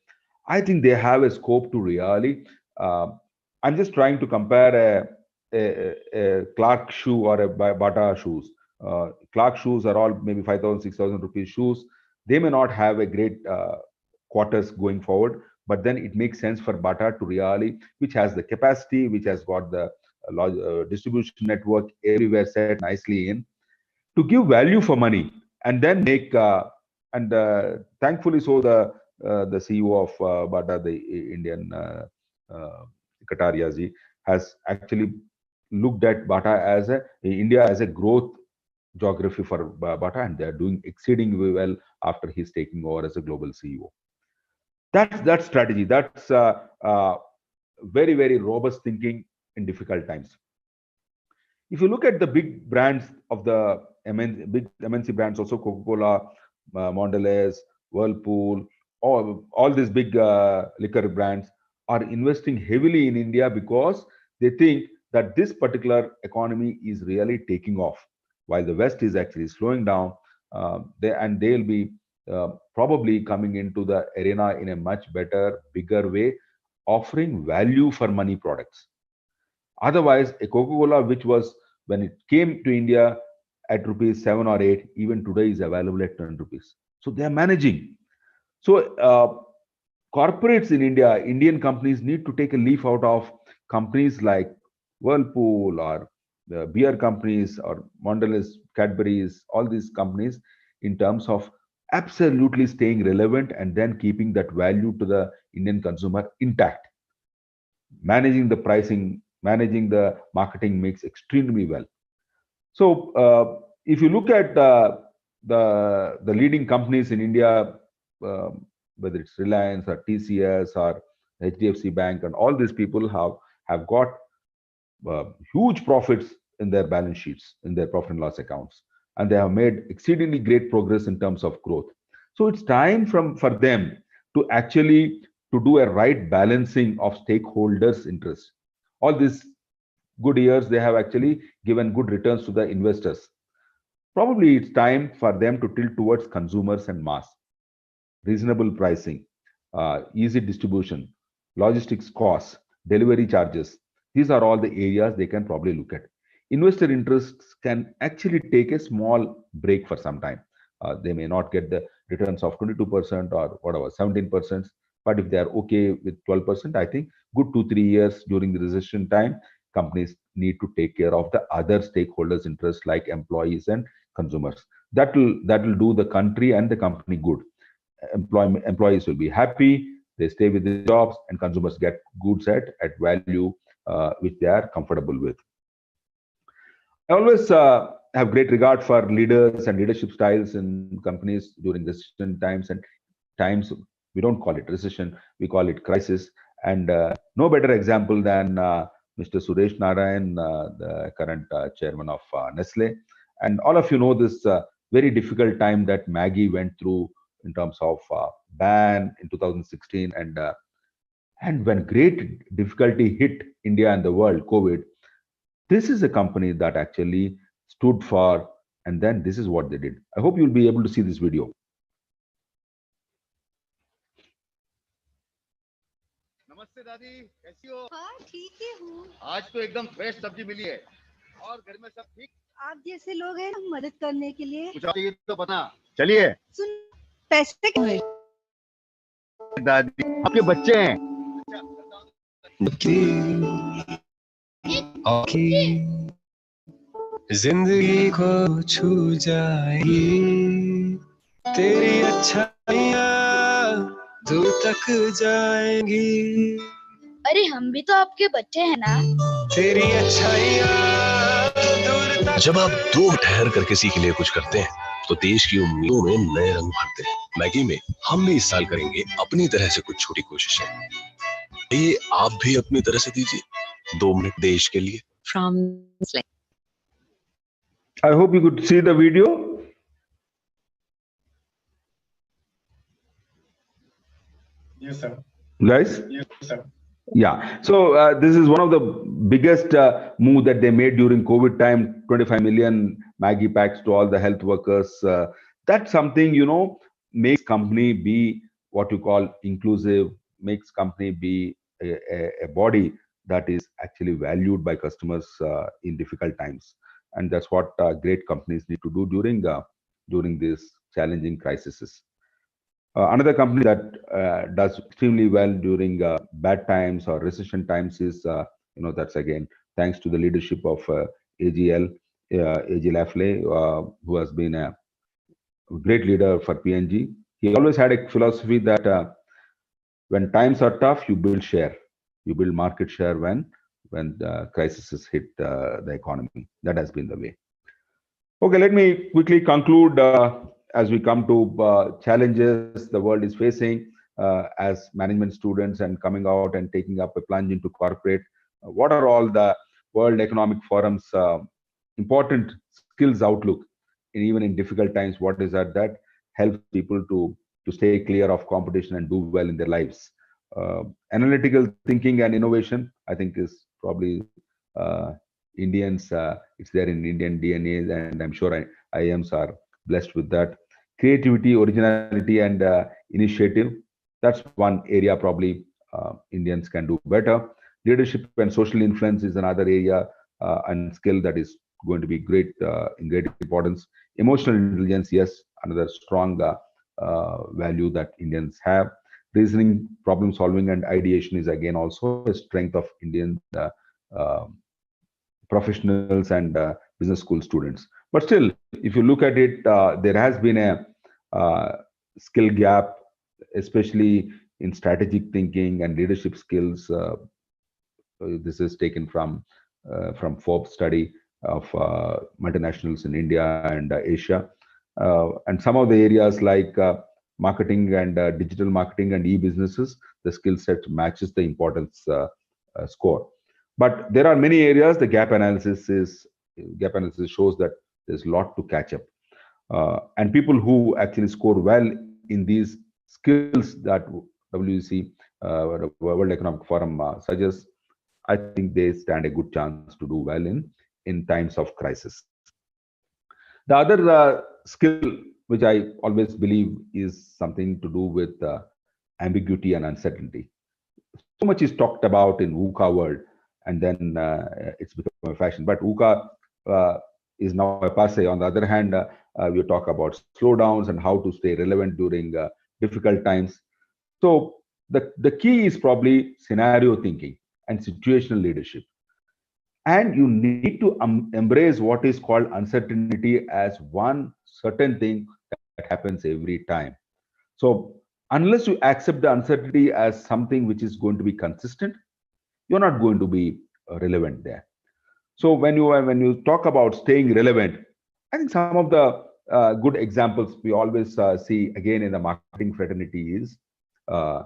I think they have a scope to really. I'm just trying to compare a Clark shoe or a Bata shoes. Clark shoes are all maybe 5,000, 6,000 rupees shoes. They may not have a great quarters going forward, but then it makes sense for Bata to really, which has the capacity, which has got the distribution network everywhere set nicely in, to give value for money and then make and thankfully so the CEO of Bata, the Indian Kataria ji, has actually looked at Bata as India as a growth geography for Bata, and they are doing exceedingly well after he's taking over as a global CEO. That's strategy. That's very, very robust thinking in difficult times. If you look at the big brands of the big MNC brands, also Coca-Cola, Mondelez, Whirlpool, all these big liquor brands are investing heavily in India because they think that this particular economy is really taking off, while the West is actually slowing down. They'll be probably coming into the arena in a much better, bigger way, offering value for money products. Otherwise, a Coca-Cola, which was when it came to India at rupees 7 or 8, even today is available at 10 rupees. So they are managing. So corporates in India, Indian companies need to take a leaf out of companies like Whirlpool or beer companies or Mondelez, Cadbury's, all these companies, in terms of absolutely staying relevant and then keeping that value to the Indian consumer intact, managing the pricing, managing the marketing mix extremely well. So if you look at the leading companies in India, whether it's Reliance or TCS or HDFC Bank, and all these people have got huge profits in their balance sheets, in their profit and loss accounts, and they have made exceedingly great progress in terms of growth. So it's time for them to actually to do a right balancing of stakeholders' interests. All these good years, they have actually given good returns to the investors. Probably it's time for them to tilt towards consumers and mass. Reasonable pricing, easy distribution, logistics costs, delivery charges. These are all the areas they can probably look at. Investor interests can actually take a small break for some time. They may not get the returns of 22% or whatever, 17%. But if they are okay with 12%, I think good 2-3 years during the recession time, companies need to take care of the other stakeholders' interests like employees and consumers. That will do the country and the company good. Employees will be happy, they stay with the jobs, and consumers get goods at value which they are comfortable with. I always have great regard for leaders and leadership styles in companies during recession times, and times we don't call it recession, we call it crisis. And no better example than Mr. Suresh Narayan, the current chairman of Nestle. And all of you know this very difficult time that Maggie went through in terms of ban in 2016, and when great difficulty hit India and the world, COVID, this is a company that actually stood for, and then this is what they did. I hope you'll be able to see this video. नमस्ते दादी, कैसी हो? हाँ ठीक ही हूँ। आज तो एकदम फ्रेश सब्जी मिली है और घर में सब ठीक। आप जैसे लोग हैं मदद करने के लिए। कुछ चाहिए तो बता। चलिए। सुन, पैसे क्यों? दादी, आपके बच्चे हैं। जिंदगी को छू जाएगी तेरी अच्छाइयाँ दूर तक जाएंगी। अरे हम भी तो आपके बच्चे हैं ना। तेरी अच्छाइयाँ दूर तक। जब आप दो ठहर कर किसी के लिए कुछ करते हैं तो देश की उम्मीदों में नए रंग भरते हैं। मैगी में हम भी इस साल करेंगे अपनी तरह से कुछ छोटी कोशिशें। ये आप भी अपनी तरह से दीजिए 2 मिनट देश के लिए। From I hope you could see the video. Yes, sir. Guys? Yes, sir. Yeah. So this is one of the biggest move that they made during COVID time, 25 million Maggie packs to all the health workers. That's something, makes company be what you call inclusive, makes company be a body that is actually valued by customers in difficult times. And that's what great companies need to do during these challenging crises. Another company that does extremely well during bad times or recession times is, that's again thanks to the leadership of AGL, AG Lafley, who has been a great leader for PNG. He always had a philosophy that when times are tough, you build share, you build market share when the crises hit the economy. That has been the way. Okay, let me quickly conclude as we come to challenges the world is facing as management students and coming out and taking up a plunge into corporate. What are all the World Economic Forum's important skills outlook, and even in difficult times? What is that helps people to stay clear of competition and do well in their lives? Analytical thinking and innovation, I think, is probably Indians. It's there in Indian DNA, and I'm sure IIMs are blessed with that. Creativity, originality, and initiative. That's one area probably Indians can do better. Leadership and social influence is another area and skill that is going to be great in great importance. Emotional intelligence, yes, another strong value that Indians have. Reasoning, problem solving, and ideation is again also a strength of Indian professionals and business school students. But still, if you look at it, there has been a skill gap, especially in strategic thinking and leadership skills. This is taken from Forbes study of multinationals in India and Asia. And some of the areas like marketing and digital marketing and e-businesses, the skill set matches the importance score. But there are many areas the gap analysis shows that there's a lot to catch up. And people who actually score well in these skills that WEC, World Economic Forum suggests, I think they stand a good chance to do well in times of crisis. The other skill, which I always believe is something to do with ambiguity and uncertainty. So much is talked about in VUCA world, and then it's become a fashion. But VUCA is now a passe. On the other hand, we talk about slowdowns and how to stay relevant during difficult times. So the key is probably scenario thinking and situational leadership. And you need to embrace what is called uncertainty as one certain thing that happens every time. So unless you accept the uncertainty as something which is going to be consistent, you're not going to be relevant there. So when you talk about staying relevant, I think some of the good examples we always see again in the marketing fraternity is a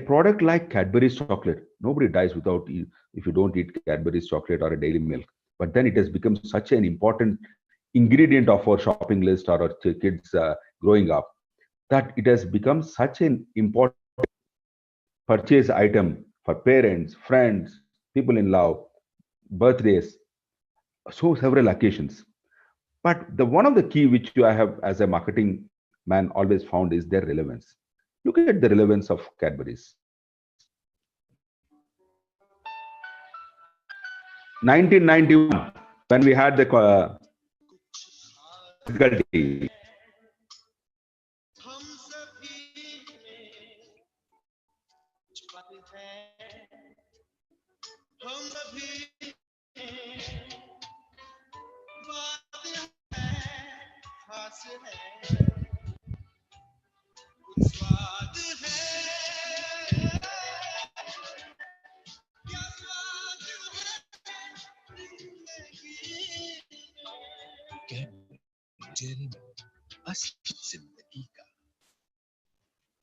product like Cadbury's chocolate. Nobody dies if you don't eat Cadbury's chocolate or a daily milk. But then it has become such an important ingredient of our shopping list or our kids growing up, that it has become such an important purchase item for parents, friends, people in love, birthdays, so several occasions. But the one of the key which I have as a marketing man always found is their relevance. Look at the relevance of Cadbury's. 1991, when we had the difficulty.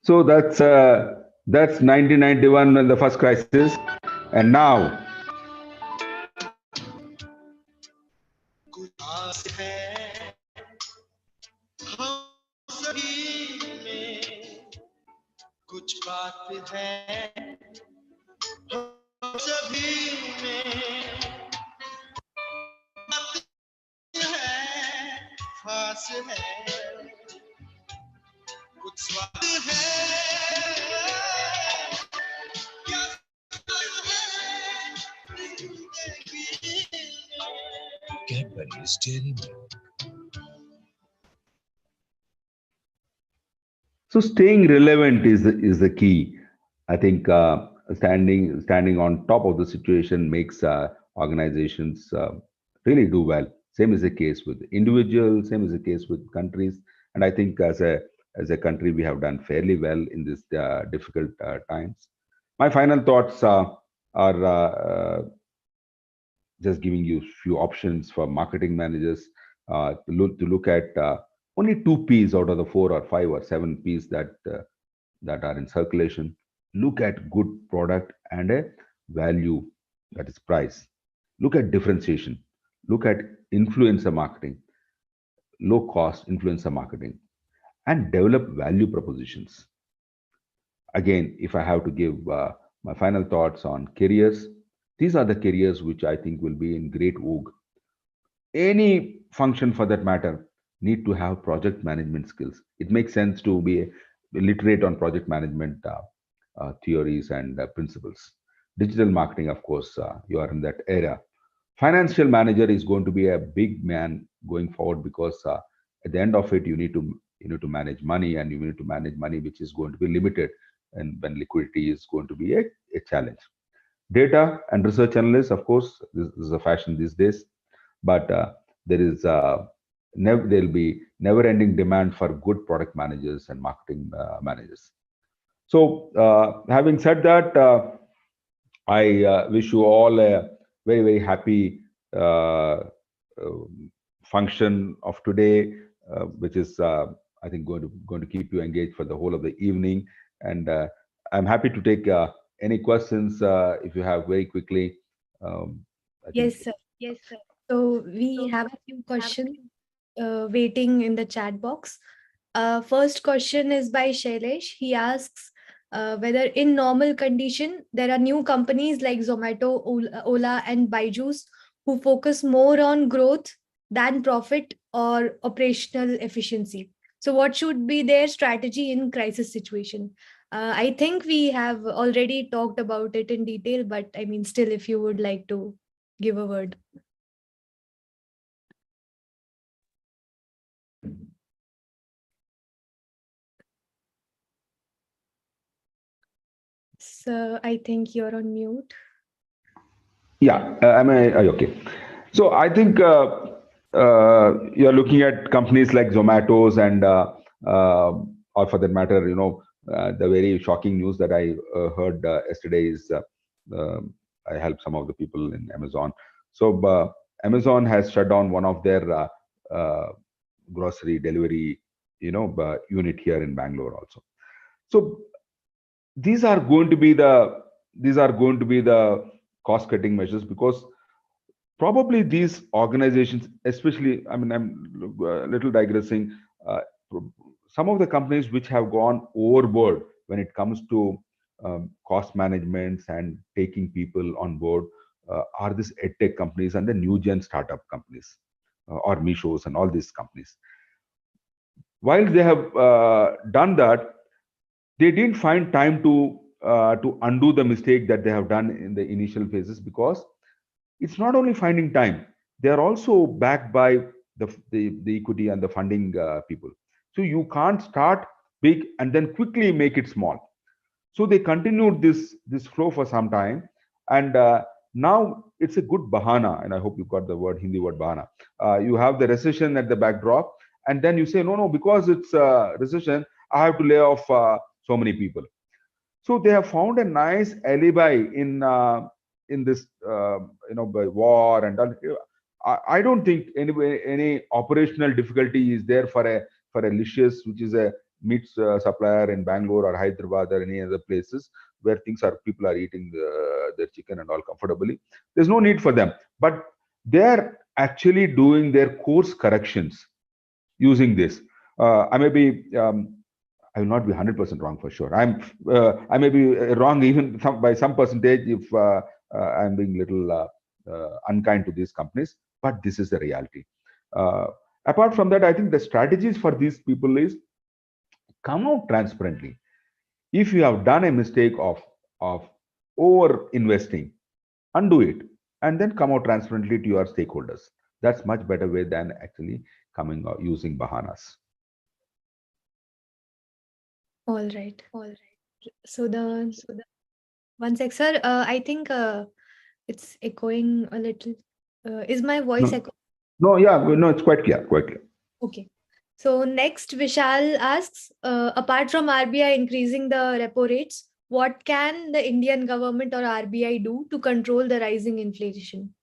So that's 1991 when the first crisis, and now कुछ बात है हम सभी में बात है खास है कुछ स्वाद है क्या Cadbury's Dairy Milk. so staying relevant is the key. I think standing on top of the situation makes organizations really do well. Same is the case with individuals. Same is the case with countries. And I think as a country, we have done fairly well in this difficult times. My final thoughts are just giving you few options for marketing managers to look at only 2 P's out of the 4 or 5 or 7 P's that are in circulation. Look at good product and a value, that is price. Look at differentiation. Look at influencer marketing, low cost influencer marketing, and develop value propositions. Again, if I have to give my final thoughts on careers, these are the careers which I think will be in great vogue. Any function for that matter need to have project management skills. It makes sense to be literate on project management theories and principles. Digital marketing, of course, you are in that era. Financial manager is going to be a big man going forward because at the end of it, you need to manage money, and you need to manage money which is going to be limited, and when liquidity is going to be a challenge. Data and research analysts, of course, this is a fashion these days, but there'll be never-ending demand for good product managers and marketing managers. So, having said that, I wish you all a very, very happy function of today, which is, I think, going to keep you engaged for the whole of the evening. And I'm happy to take any questions if you have very quickly. Yes, sir. Yes, sir. So we have a few questions waiting in the chat box. First question is by Shailesh. He asks whether in normal condition, there are new companies like Zomato, Ola and Byju's who focus more on growth than profit or operational efficiency. So what should be their strategy in crisis situation? I think we have already talked about it in detail, but I mean, still, if you would like to give a word. So I think you're on mute. Yeah, am I okay? So I think you're looking at companies like Zomato's and, or for that matter, the very shocking news that I heard yesterday is I helped some of the people in Amazon. So Amazon has shut down one of their grocery delivery, unit here in Bangalore also. So these are going to be the cost cutting measures, because probably these organizations, especially, I mean, I'm a little digressing, some of the companies which have gone overboard when it comes to cost management and taking people on board are these edtech companies and the new gen startup companies, or Mishos and all these companies. While they have done that, they didn't find time to undo the mistake that they have done in the initial phases, because it's not only finding time, they are also backed by the equity and the funding people. So you can't start big and then quickly make it small. So they continued this flow for some time, and now it's a good bahana, and I hope you got the Hindi word bahana. You have the recession at the backdrop, and then you say, no, because it's a recession, I have to lay off so many people. So they have found a nice alibi in this, by war and all. I don't think any operational difficulty is there for a Licious, which is a meat supplier in Bangalore or Hyderabad or any other places where people are eating their chicken and all comfortably. There's no need for them, but they're actually doing their course corrections using this. I may be I will not be 100% wrong for sure. I may be wrong even by some percentage if I'm being little unkind to these companies, but this is the reality. Apart from that, I think the strategies for these people is come out transparently. If you have done a mistake of over investing, undo it and then come out transparently to your stakeholders. That's much better way than actually coming out using bahanas. All right. So the one sec, sir. I think it's echoing a little. Is my voice No. echoing? No, yeah, no, it's quite clear, quite clear. Okay. So next, Vishal asks, apart from RBI increasing the repo rates, what can the Indian government or RBI do to control the rising inflation?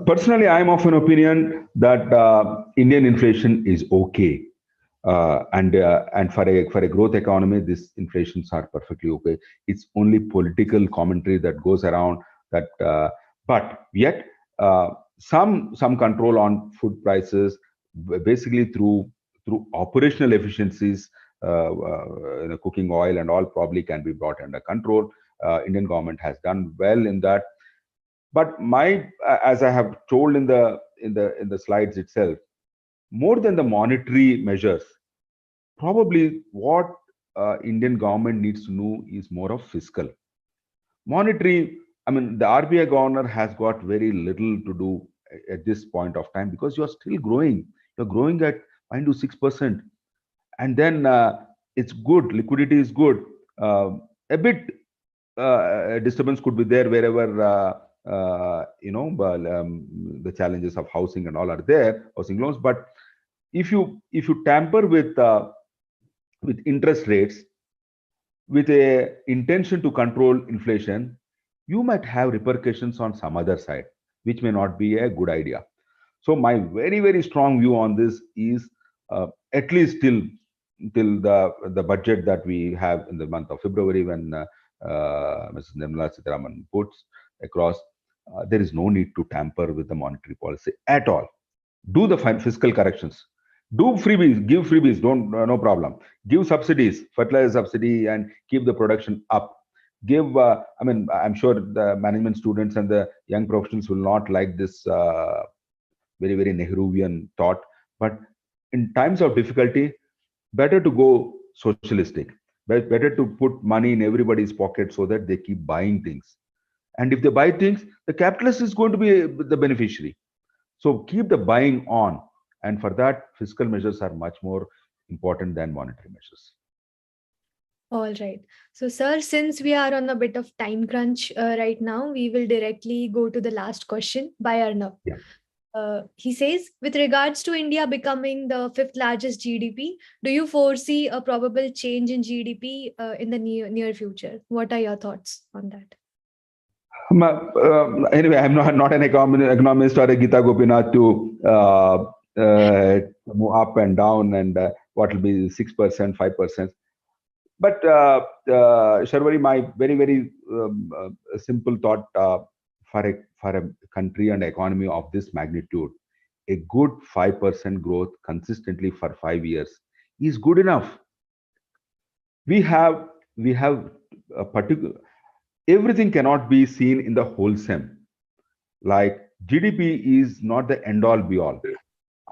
Personally, I'm of an opinion that Indian inflation is okay. And for a growth economy, these inflations are perfectly okay. It's only political commentary that goes around that, but yet some control on food prices, basically through operational efficiencies, cooking oil and all probably can be brought under control. Indian government has done well in that. But as I have told in the slides itself, more than the monetary measures, probably what Indian government needs to know is more of fiscal. Monetary, I mean, the RBI governor has got very little to do at this point of time because you're still growing. You're growing at 5 to 6%. And then it's good, liquidity is good. A bit disturbance could be there wherever, the challenges of housing and all are there, housing loans. But if you tamper with interest rates with a intention to control inflation, you might have repercussions on some other side, which may not be a good idea. So my very, very strong view on this is at least till the budget that we have in the month of February, when Mrs. Nirmala Sitharaman puts across, there is no need to tamper with the monetary policy at all. Do the fiscal corrections. Do freebies, give freebies, don't no problem. Give subsidies, fertilizer subsidy, and keep the production up. Give, I mean, I'm sure the management students and the young professionals will not like this very, very Nehruvian thought. But in times of difficulty, better to go socialistic. Better to put money in everybody's pocket so that they keep buying things. And if they buy things, the capitalist is going to be the beneficiary. So keep the buying on. And for that, fiscal measures are much more important than monetary measures. All right. So, sir, since we are on a bit of time crunch right now, we will directly go to the last question by Arnav. Yeah. He says, with regards to India becoming the 5th largest GDP, do you foresee a probable change in GDP in the near future? What are your thoughts on that? Anyway, I'm not an economist or a Gita Gopinath to move up and down and what will be 6%, 5%. But Sharvari, my very, very simple thought for a country and economy of this magnitude, a good 5% growth consistently for 5 years is good enough. We have a particular, everything cannot be seen in the wholesome. Like GDP is not the end all be all.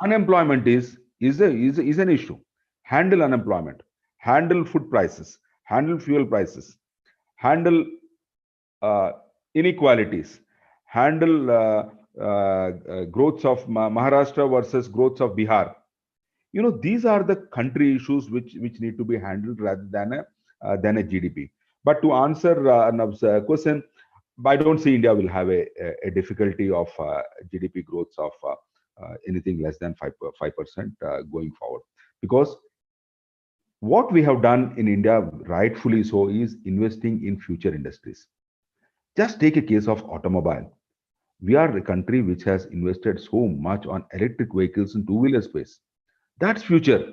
Unemployment is an issue. Handle unemployment, handle food prices, handle fuel prices, handle inequalities, handle growths of Maharashtra versus growths of Bihar. You know, these are the country issues which need to be handled rather than a GDP. But to answer Arnav's question, I don't see India will have a difficulty of GDP growths of anything less than 5% going forward. Because what we have done in India, rightfully so, is investing in future industries. Just take a case of automobile. We are a country which has invested so much on electric vehicles and two-wheeler space. That's future.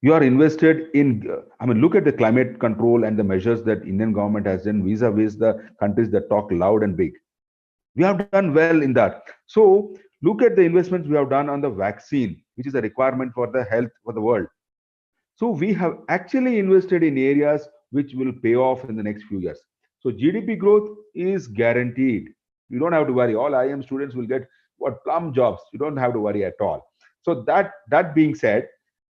You are invested in, I mean, look at the climate control and the measures that Indian government has done vis-a-vis the countries that talk loud and big. We have done well in that. So look at the investments we have done on the vaccine, which is a requirement for the health for the world. So we have actually invested in areas which will pay off in the next few years. So GDP growth is guaranteed. You don't have to worry. All IM students will get what plum jobs. You don't have to worry at all. So that being said,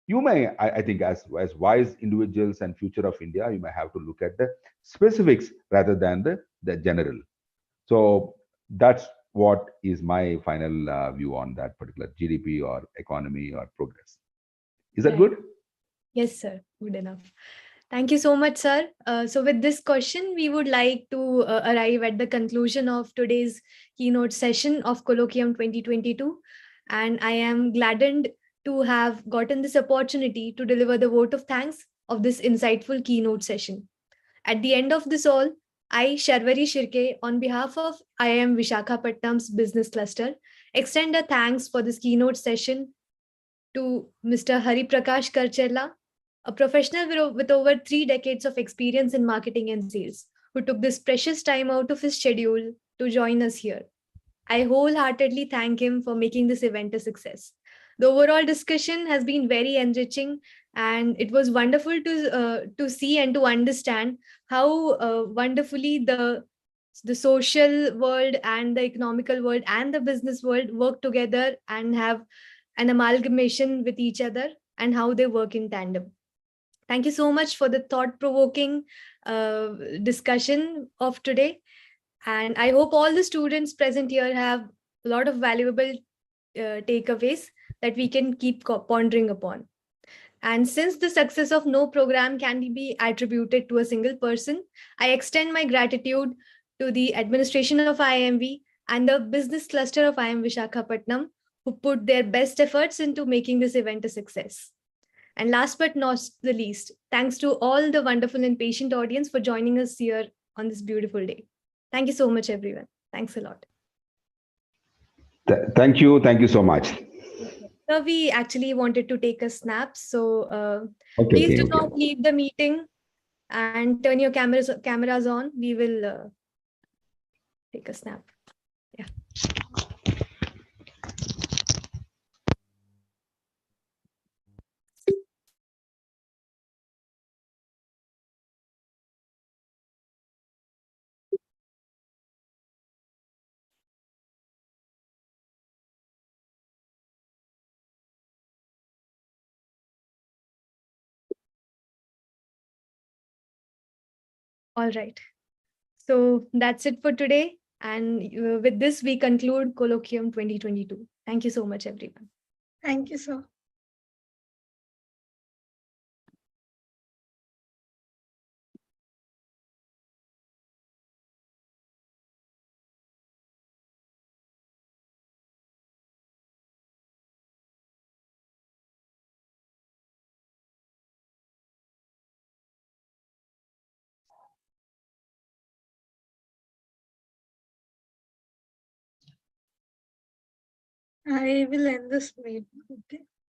you may, I think, as wise individuals and future of India, you may have to look at the specifics rather than the general. So that's what is my final view on that particular GDP or economy or progress. Is that Right. good? Yes, sir. Good enough. Thank you so much, sir. So with this question, we would like to arrive at the conclusion of today's keynote session of Colloquium 2022. And I am gladdened to have gotten this opportunity to deliver the vote of thanks of this insightful keynote session. At the end of this all, I, Sharvari Shirke, on behalf of IIM Visakhapatnam's business cluster, extend a thanks for this keynote session to Mr. Prakash Karcherla, a professional with over 3 decades of experience in marketing and sales, who took this precious time out of his schedule to join us here. I wholeheartedly thank him for making this event a success. The overall discussion has been very enriching, and it was wonderful to see and to understand how wonderfully the social world and the economical world and the business world work together and have an amalgamation with each other and how they work in tandem. Thank you so much for the thought-provoking discussion of today. And I hope all the students present here have a lot of valuable takeaways that we can keep pondering upon. And since the success of no program can be attributed to a single person, I extend my gratitude to the administration of IMV and the business cluster of IIM Visakhapatnam, who put their best efforts into making this event a success. And last but not the least, thanks to all the wonderful and patient audience for joining us here on this beautiful day. Thank you so much, everyone. Thanks a lot. Thank you. Thank you so much. So we actually wanted to take a snap. So Okay, please do okay. not leave the meeting and turn your cameras on. We will take a snap. Yeah. All right. So that's it for today. And with this, we conclude Colloquium 2022. Thank you so much, everyone. Thank you, sir. I will end this meeting. Okay.